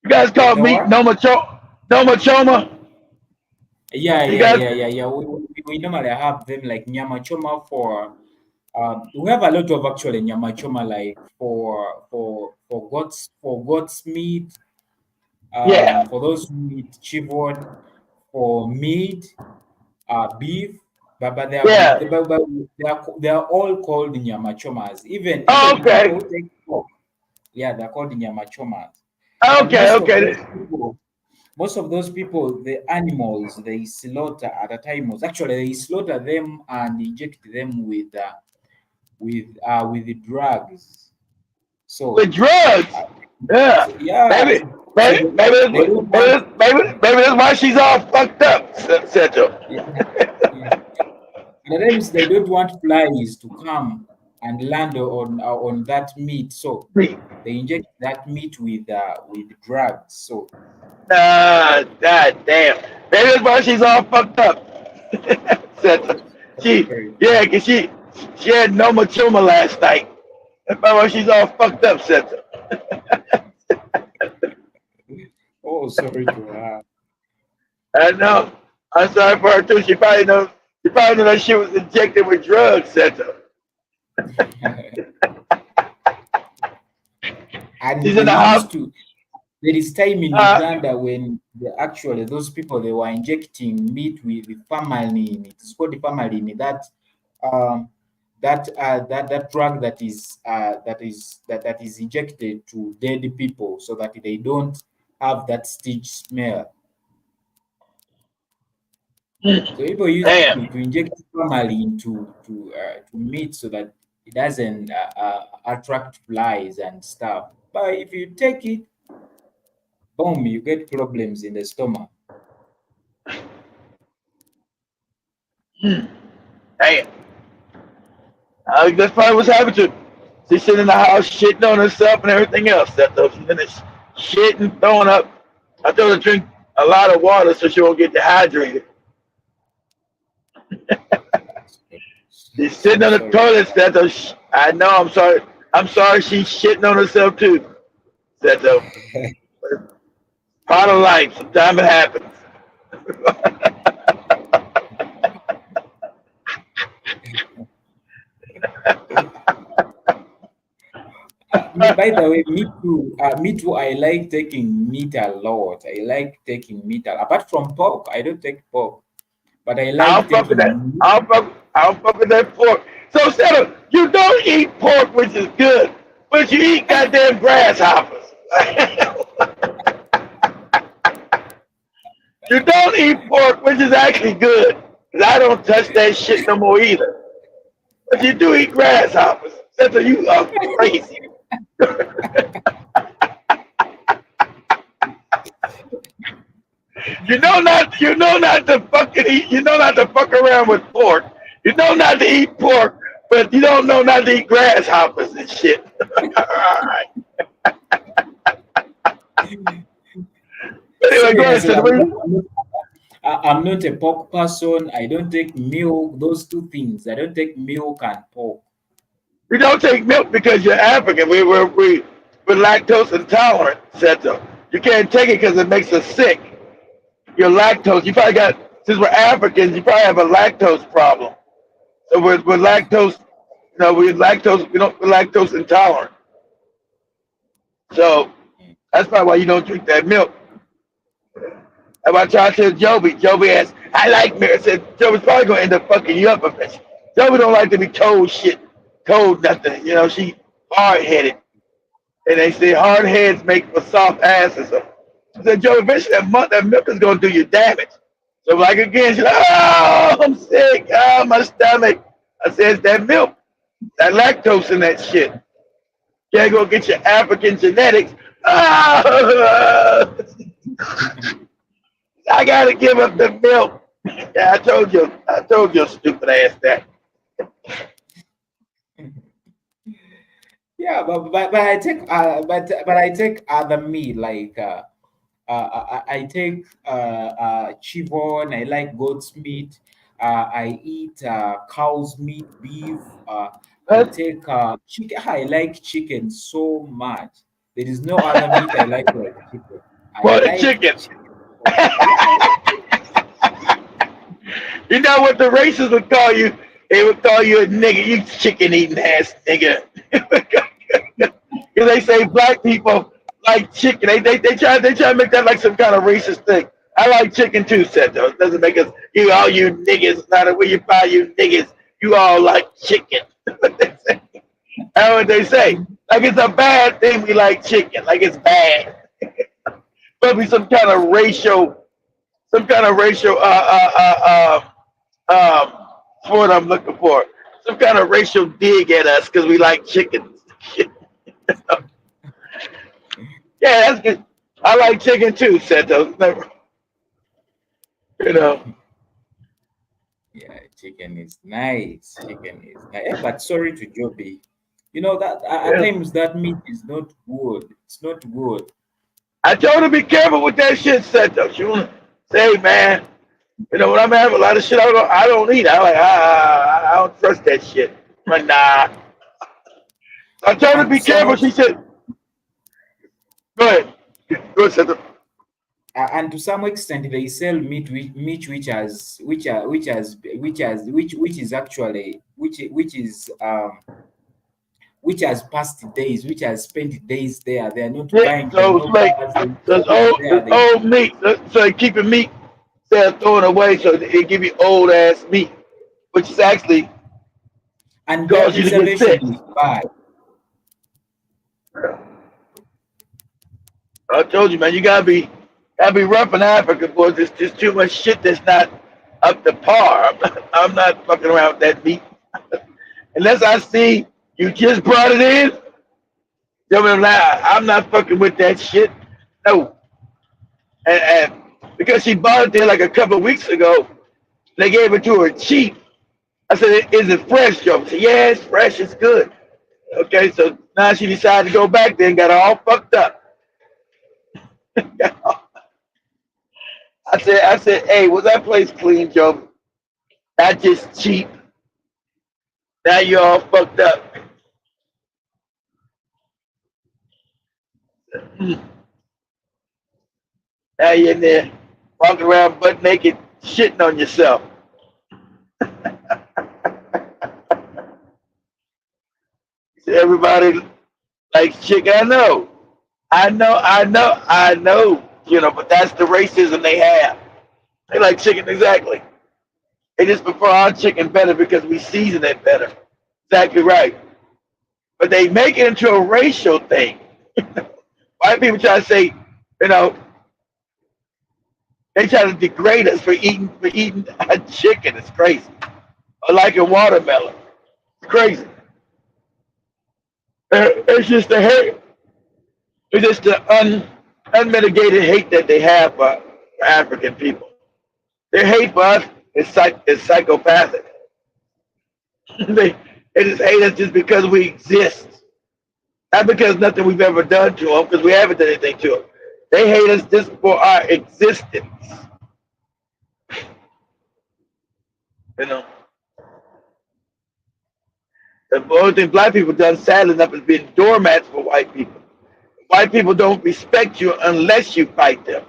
You guys call meat Noma Choma? Yeah. We normally have them like Nyama Choma for. We have a lot of actually Nyama Choma like for goat's meat. For those who eat chicken, for meat, beef. But they are all called Nyama Chomas. Even people who take pork. Yeah, they're called Nyama Chomas. Okay. Most of those people, the animals they slaughter at a time was actually they slaughter them and inject them with with the drugs. So with drugs. Yeah. so, yeah. Maybe, So maybe, they don't want. maybe that's why she's all fucked up, Central. Yeah, yeah. And at times they don't want flies to come and land on that meat, so they inject that meat with drugs. So God damn. Maybe that's why she's all fucked up. Central. Yeah, cause she had no machuma last night. That's why she's all fucked up, Central. oh, sorry to her. I know. I'm sorry for her too. She probably knows. She probably knew that she was injected with drugs, Central. And She's in the house. There is time in Uganda when those people they were injecting meat with formalin. It's called formalin. That drug that is injected to dead people so that they don't have that stitch smell. So people use to inject formalin to meat so that it doesn't attract flies and stuff. But if you take it, boom, you get problems in the stomach. Damn. That's probably what's happened to her. She's sitting in the house shitting on herself and everything else. That though she's finished shitting, throwing up. I told her to drink a lot of water so she won't get dehydrated. She's sitting on the toilet. That though. I know. I'm sorry. I'm sorry. She's shitting on herself too. That though. Part of life. Sometimes it happens. By the way, me too. I like taking meat a lot. I like taking meat apart from pork. I don't take pork, but I like taking meat. I'll fuck with that pork. So, Settle, you don't eat pork, which is good, but you eat goddamn grasshoppers. You don't eat pork, which is actually good, because I don't touch that shit no more either. But you do eat grasshoppers. Settle, you are crazy. You know not to fucking eat. You know not to fuck around with pork. You know not to eat pork, but you don't know not to eat grasshoppers and shit. Alright. Anyway, go ahead, I'm not a pork person. I don't take milk. Those two things. I don't take milk and pork. You don't take milk because you're African. We're lactose intolerant, Seto. You can't take it because it makes us sick. You're lactose. You probably got, since we're Africans, you probably have a lactose problem. So we're lactose. We're lactose intolerant. So that's probably why you don't drink that milk. And I tried to tell Joby. Joby asked, I like milk. I said, Joby's probably going to end up fucking you up eventually. Joby don't like to be told shit, told nothing. She hard-headed. And they say hard heads make for soft asses. I said, Joe, eventually that milk is going to do you damage. So like again, she's like, oh, I'm sick. Oh, my stomach. I said, it's that milk, that lactose in that shit. You can't go get your African genetics. Oh, I got to give up the milk. Yeah, I told you, stupid ass that. Yeah, but I take but I take other meat like I take chivon. I like goat's meat. I eat cow's meat, beef. I take chicken. I like chicken so much. There is no other meat I like chicken. What a chicken! You know what the racists would call you? They would call you a nigga. You chicken eating ass nigga. Because they say black people like chicken. They try to make that like some kind of racist thing. I like chicken too, Seto. It doesn't make us all you niggas, not where you find you niggas, you all like chicken. That's what they say. Like it's a bad thing we like chicken. Like it's bad. Probably some kind of racial what I'm looking for. some kind of racial dig at us because we like chickens. Yeah, that's good. I like chicken too, Santos. Never, you know. Yeah, chicken is nice. Chicken is nice. Eh, but sorry to Joby. You know that at Yeah. times that meat is not good. It's not good. I told her be careful with that shit, Santos. You wanna say, hey, man, you know, when I'm having a lot of shit I don't eat. I like, I don't trust that shit. But nah. I told her And be to some careful. She ex- said, go ahead. Go ahead, Santos. and to some extent they sell meat which is actually which has passed days, which has spent days there. They are not Yeah, buying from so no it's like, bars. They so just put it there. it's They old meat. So they keep the meat, they're throwing away, so they give you old ass meat, which is actually and their cause you to get preservation sick. is bad. I told you, man, you gotta be rough in Africa, boy. There's just too much shit that's not up to par. I'm not fucking around with that meat. Unless I see you just brought it in, I'm not fucking with that shit. No. And because she bought it there like a couple of weeks ago, they gave it to her cheap. I said, is it fresh, Joe? She said, yeah, it's fresh, it's good. Okay, so now she decided to go back there and got all fucked up. I said, hey, was that place clean, Joe? Not just cheap. Now you're all fucked up. Now you're in there walking around butt naked, shitting on yourself. Everybody likes chicken. I know. You know, but that's the racism they have. They like chicken exactly. They just prefer our chicken better because we season it better. Exactly right. But they make it into a racial thing. White people try to say, you know, they try to degrade us for eating a chicken. It's crazy. Or like a watermelon. It's crazy. It's just the hate. It's just the unmitigated hate that they have for African people. Their hate for us is psychopathic. They just hate us just because we exist. Not because nothing we've ever done to them, because we haven't done anything to them. They hate us just for our existence. You know. The only thing black people done, sadly enough, is being doormats for white people. White people don't respect you unless you fight them.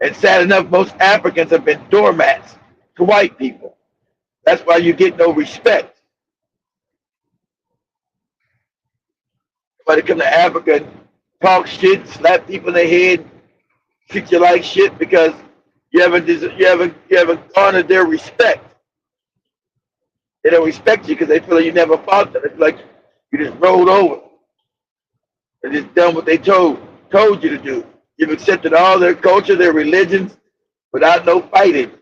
And sad enough, most Africans have been doormats to white people. That's why you get no respect. Somebody come to Africa and talk shit, slap people in the head, treat you like shit because you haven't garnered their respect. They don't respect you because they feel like you never fought them. It's like you just rolled over and just done what they told you to do. You've accepted all their culture, their religions, without no fighting.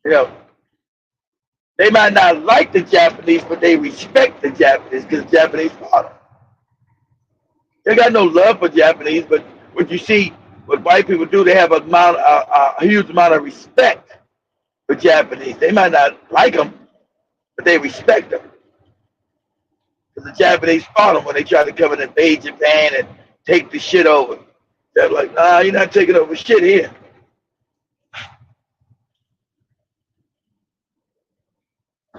You know, they might not like the Japanese, but they respect the Japanese because the Japanese fought them. They got no love for Japanese, but what you see, what white people do, they have a huge amount of respect for Japanese. They might not like them, but they respect them. Because the Japanese fought them when they tried to come and invade Japan and take the shit over. They're like, nah, you're not taking over shit here.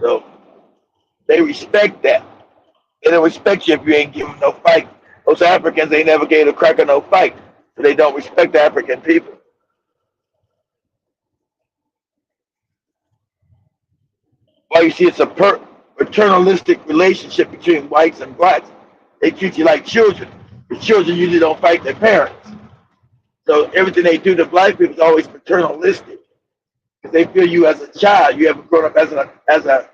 So they respect that. They don't respect you if you ain't giving no fight. Those Africans, they never gave a cracker no fight. So they don't respect the African people. Why you see it's a paternalistic relationship between whites and blacks. They treat you like children. The children usually don't fight their parents. So everything they do to black people is always paternalistic. Because they feel you as a child. You haven't grown up as an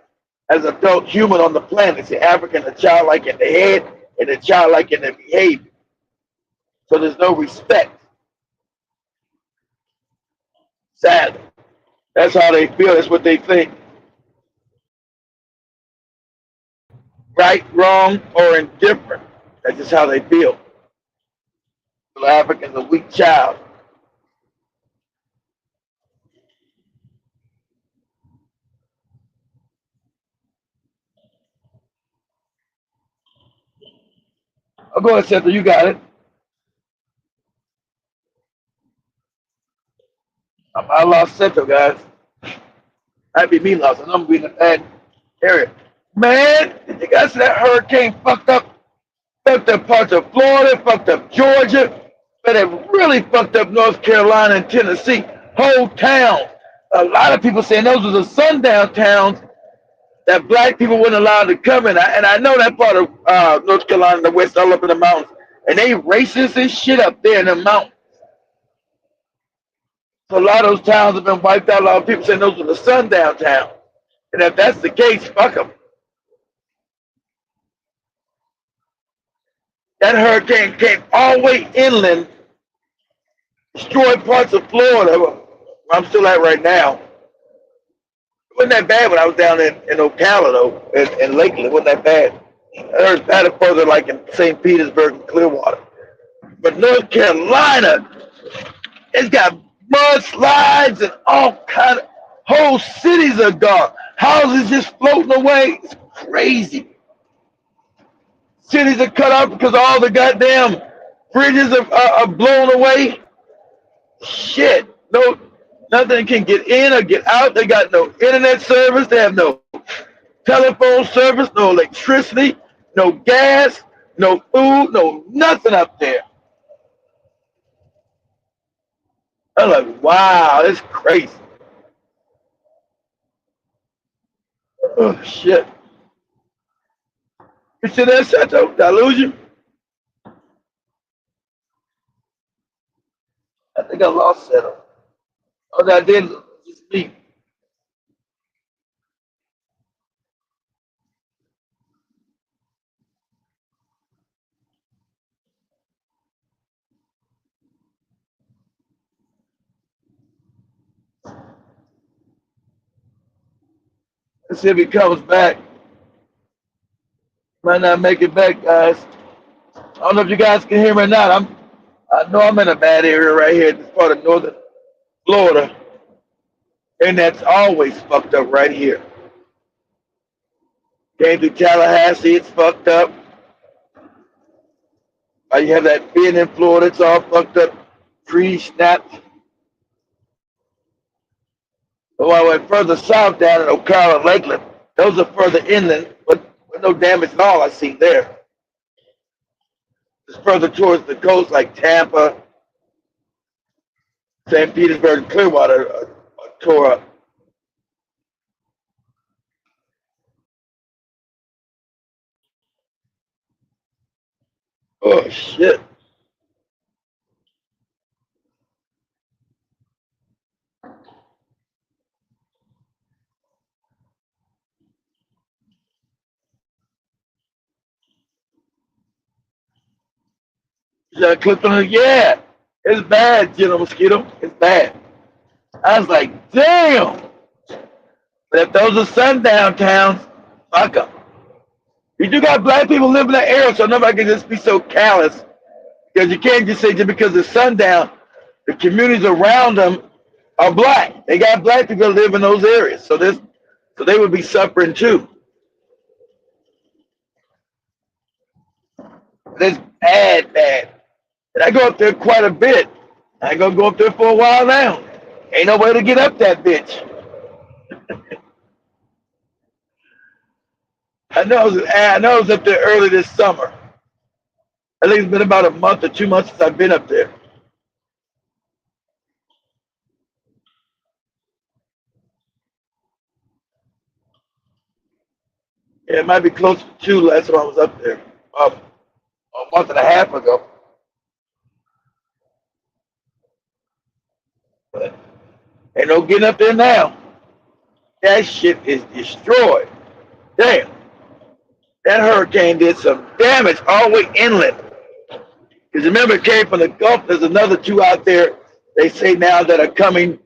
adult human on the planet. It's the African, a childlike in the head and a childlike in their behavior. So there's no respect. Sadly. That's how they feel. That's what they think. Right, wrong, or indifferent. That's just how they feel. So African's a weak child. Oh, go ahead, Seth. You got it. I lost Seth, guys. Might be me lost. I'm gonna be in a bad area. Man, did you guys see that hurricane fucked up parts of Florida, fucked up Georgia, but it really fucked up North Carolina and Tennessee. Whole towns. A lot of people saying those were the sundown towns that black people weren't allowed to come in. And I know that part of North Carolina, the West, all up in the mountains. And they racist as shit up there in the mountains. So a lot of those towns have been wiped out. A lot of people saying those were the sundown towns. And if that's the case, fuck them. That hurricane came all the way inland, destroyed parts of Florida, where I'm still at right now. It wasn't that bad when I was down in Ocala, though, in Lakeland. It wasn't that bad. It was bad further, like in St. Petersburg and Clearwater. But North Carolina, it's got mudslides and all kind of, whole cities are gone. Houses just floating away. It's crazy. Cities are cut off because all the goddamn bridges are blown away. Shit. No, nothing can get in or get out. They got no internet service. They have no telephone service, no electricity, no gas, no food, no nothing up there. I'm like, wow, it's crazy. Oh, shit. You see that, Sato? Did I lose you? I think I lost Sato. Oh, I did. It's me. Let's see if he comes back. Might not make it back, guys. I don't know if you guys can hear me or not. I know I'm in a bad area right here, this part of northern Florida. And that's always fucked up right here. Came to Tallahassee, it's fucked up. You have that bend in Florida, it's all fucked up. Trees snapped. Oh, I went further south down in Ocala and Lakeland. Those are further inland, but no damage at all I see there. It's further towards the coast, like Tampa, St. Petersburg, and Clearwater are tore up. Oh, shit. I clicked on it. Yeah, it's bad, General Mosquito. It's bad. I was like, damn. But if those are sundown towns, fuck them. You do got black people living in that area, so nobody can just be so callous. Because you can't just say just because it's sundown, the communities around them are black. They got black people that live in those areas. So they would be suffering too. It's bad, bad. And I go up there quite a bit. I gonna go up there for a while now. Ain't no way to get up that bitch. I know I was up there early this summer. I think it's been about a month or 2 months since I've been up there. Yeah, it might be close to 2 last time I was up there. A month and a half ago. But ain't no getting up there now. That shit is destroyed. Damn. That hurricane did some damage all the way inland. Because remember, it came from the Gulf. There's another 2 out there, they say now, that are coming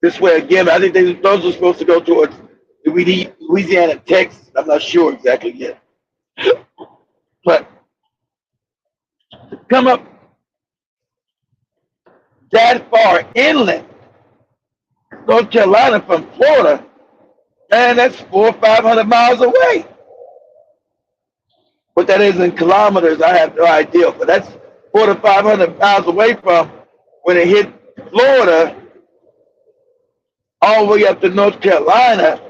this way again. I think those are supposed to go towards Louisiana, Texas. I'm not sure exactly yet. But to come up that far inland, North Carolina from Florida, man, that's 400 or 500 miles away. What that is in kilometers, I have no idea. But that's 400 to 500 miles away from when it hit Florida, all the way up to North Carolina.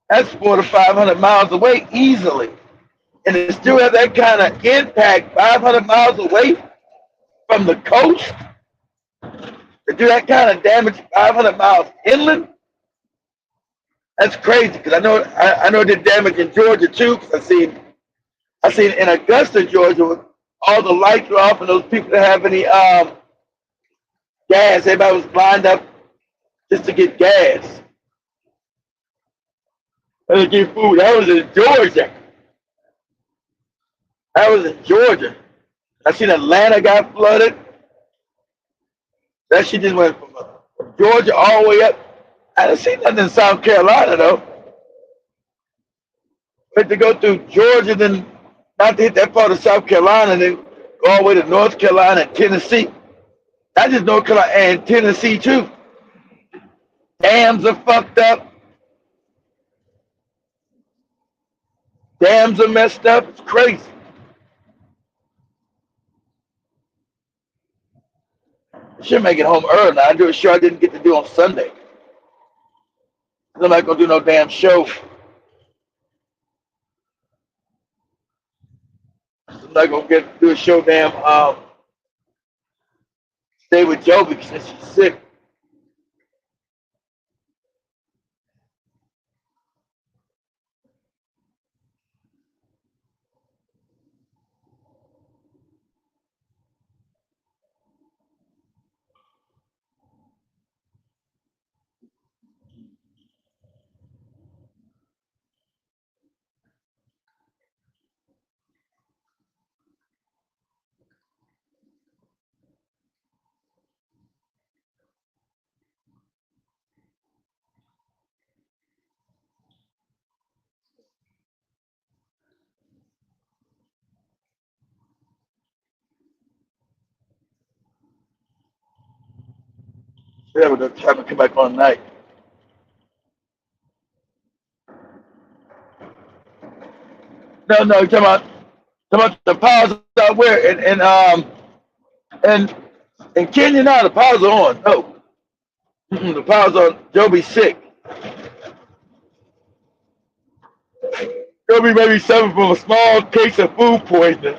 That's 400 to 500 miles away easily. And it still has that kind of impact 500 miles away from the coast. To do that kind of damage 500 miles inland, that's crazy. Because I know it did damage in Georgia too. Because I seen in Augusta, Georgia, with all the lights were off and those people didn't have any gas. Everybody was lined up just to get gas and to get food. That was in Georgia. I seen Atlanta got flooded. That shit just went from Georgia all the way up. I didn't see nothing in South Carolina though. But to go through Georgia, then not to hit that part of South Carolina, then go all the way to North Carolina and Tennessee. Not just North Carolina and Tennessee too. Dams are fucked up. Dams are messed up. It's crazy. I should make it home early now. I do a show I didn't get to do on Sunday. I'm not gonna do no damn show. I'm not gonna get to do a show damn stay with Joby because she's sick. Yeah, but I'm trying to come back on night. No, talking about the powers out where and in Kenya now the powers are on. No. The powers on. Joby's sick. Joby may be suffering from a small case of food poisoning.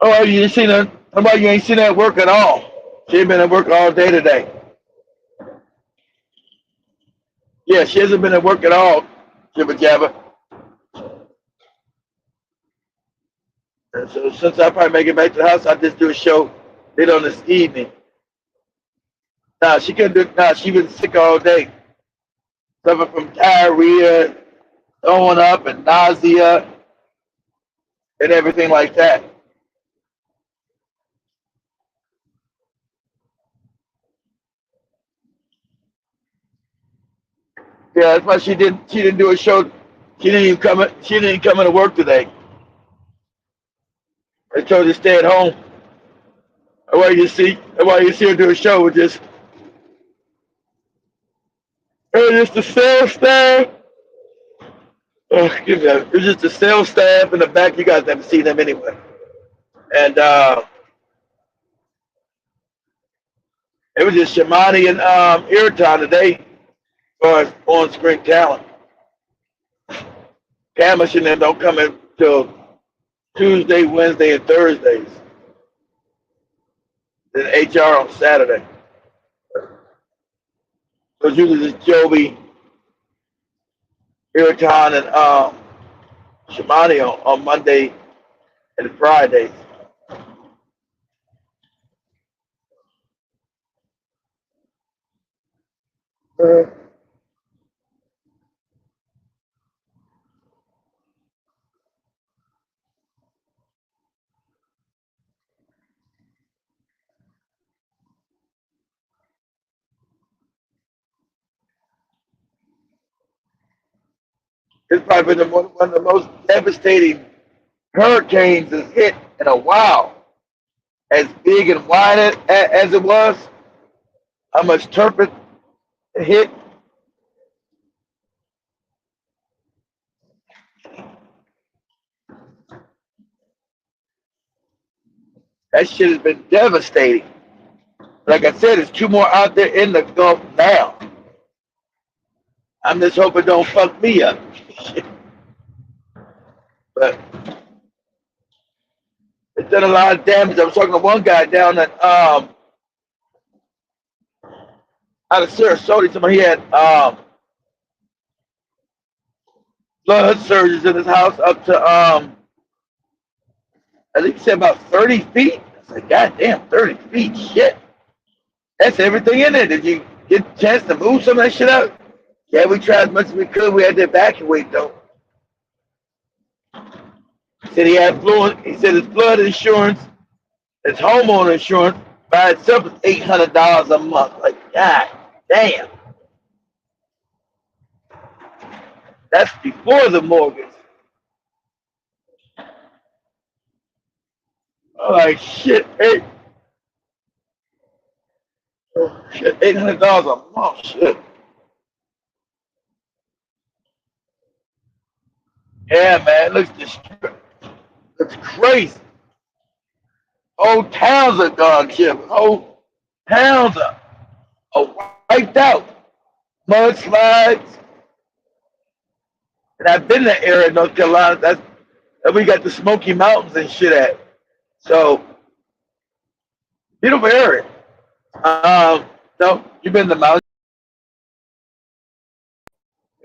Oh, you ain't seen that? How about you ain't seen that at work at all? She ain't been at work all day today. Yeah, she hasn't been at work at all, Jibba Jabba. And so since I probably make it back to the house, I just do a show later on this evening. Nah, she couldn't do. Nah, she been sick all day, suffering from diarrhea, throwing up, and nausea, and everything like that. Yeah, that's why she didn't do a show. She didn't even come. She didn't even come into work today. They told her to stay at home. That's why you see her do a show with just the sales staff. Give me that. It's just the sales staff in the back. You guys never see them anyway. And it was just Shamani and Irriton today as far as on-screen talent. Cameras and them don't come in till Tuesday, Wednesday, and Thursdays. Then HR on Saturday. So it's usually just Joby, Irriton, and Shamani on Monday and Fridays. It's probably been one of the most devastating hurricanes that's hit in a while. As big and wide as it was, how much turf it hit. That shit has been devastating. Like I said, there's 2 more out there in the Gulf now. I'm just hoping it don't fuck me up. But it's done a lot of damage. I was talking to one guy down at out of Sarasota. Somebody he had flood surges in his house up to I think he said about 30 feet. I said, God damn, 30 feet, shit. That's everything in there. Did you get a chance to move some of that shit out? Yeah, we tried as much as we could. We had to evacuate though. He said he said his flood insurance, his homeowner insurance by itself is $800 a month. Like, God damn. That's before the mortgage. I'm like, shit, $800 a month, shit. Yeah, man, looks crazy. Whole towns are gone, Chip. Whole towns are wiped out. Mudslides. And I've been in that area in North Carolina. That's we got the Smoky Mountains and shit at. So, beautiful area. No, you've been in the mountains.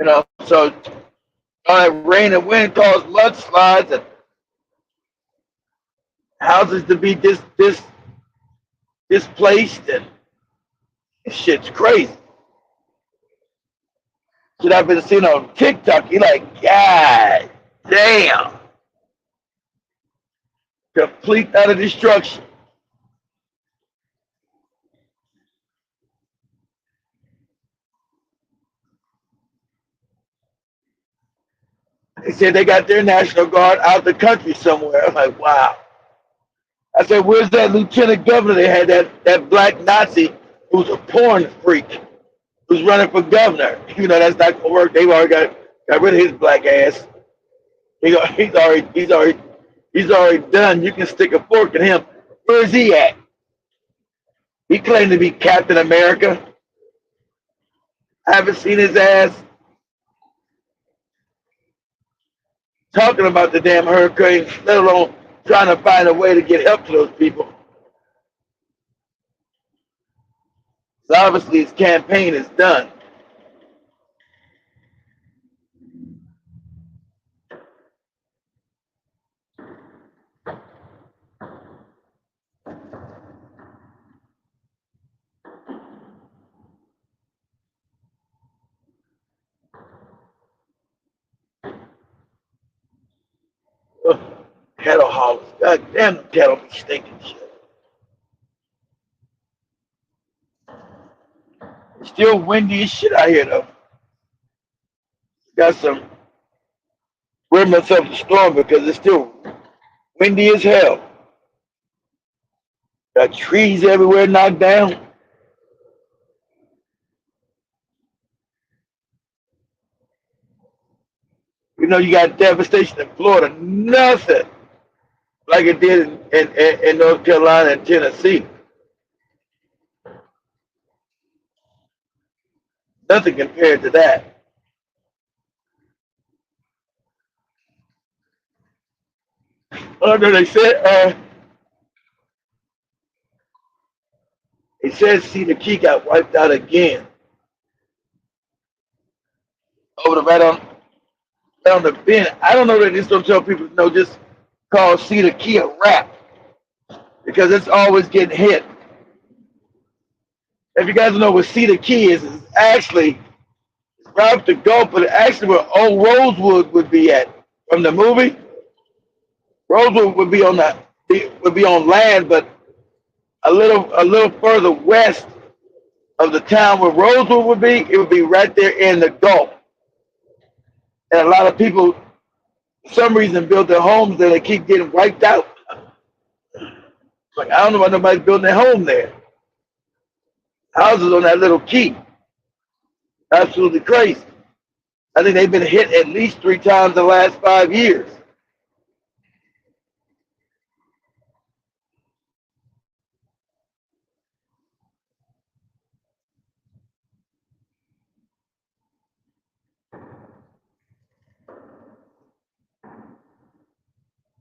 You know, so all that rain and wind caused mudslides and houses to be displaced, and shit's crazy. Shit I've been seeing on TikTok, you like, God damn. Complete utter destruction. They said they got their National Guard out the country somewhere. I'm like, wow. I said, where's that lieutenant governor they had, that black Nazi who's a porn freak, who's running for governor? You know, that's not gonna work. They've already got rid of his black ass. He's already done. You can stick a fork in him. Where's he at? He claimed to be Captain America. I haven't seen his ass talking about the damn hurricane, let alone trying to find a way to get help to those people. So obviously his campaign is done. Ugh, cattle haulers. God damn, the cattle be stinking shit. It's still windy as shit out here though. Got some remnants of the storm because it's still windy as hell. Got trees everywhere knocked down. You know, you got devastation in Florida. Nothing like it did in North Carolina and Tennessee. Nothing compared to that. They said Cedar Key got wiped out again. Over the right on the bend. I don't know that this don't tell people no, just call Cedar Key a wrap because it's always getting hit. If you guys don't know what Cedar Key is, it's actually right up the Gulf, but actually where old Rosewood would be at from the movie. Rosewood would be on land, but a little further west of the town where Rosewood would be, it would be right there in the Gulf. And a lot of people, for some reason, build their homes there. They keep getting wiped out. Like, I don't know why nobody's building their home there. Houses on that little key. Absolutely crazy. I think they've been hit at least 3 times in the last 5 years.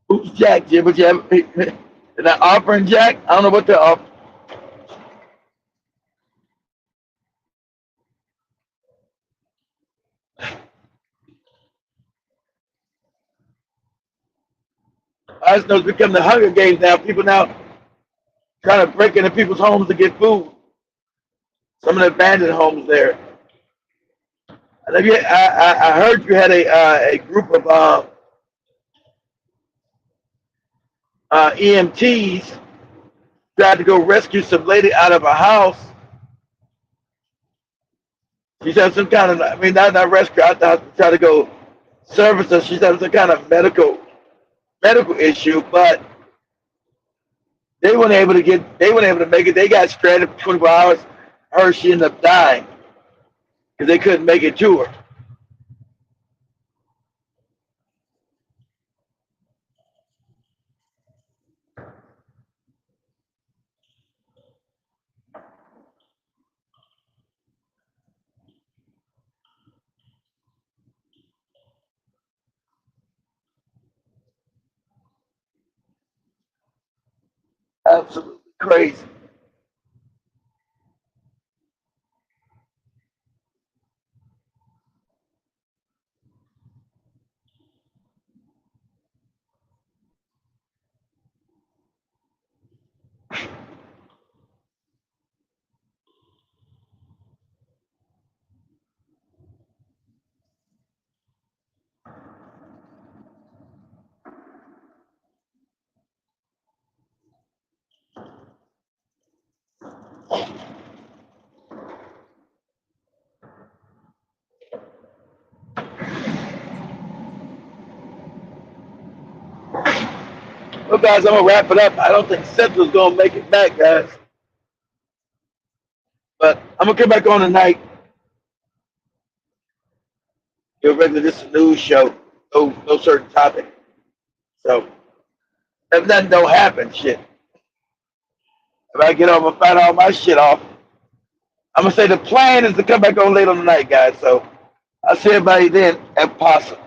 Who's Jack, Jim? But you have, they're not offering Jack? I don't know what they're offering. I just know it's become the Hunger Games now. People now trying to break into people's homes to get food. Some of the abandoned homes there. I heard you had a group of EMTs tried to go rescue some lady out of a house. She said some kind of, I mean, not rescue, I thought try to go service her. She said some kind of medical issue, but they weren't able to make it. They got stranded for 24 hours. Her, she ended up dying because they couldn't make it to her. Absolutely crazy. Well, guys, I'm gonna wrap it up. I don't think Central's gonna make it back, guys. But I'm gonna come back on tonight. You're regular, this is a news show. No certain topic. So if nothing don't happen, shit. If I get off and find all my shit off, I'm gonna say the plan is to come back on later tonight, guys. So I'll see everybody then if possible.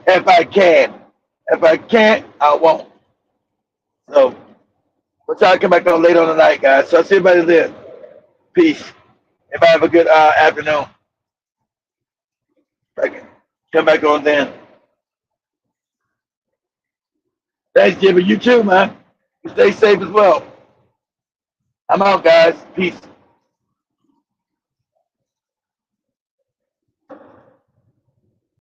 If I can. If I can't, I won't. So we'll try to come back on later on tonight, guys. So I'll see everybody then. Peace. Everybody have a good afternoon. Come back on then. Thanks, Jimmy. You too, man. You stay safe as well. I'm out, guys. Peace.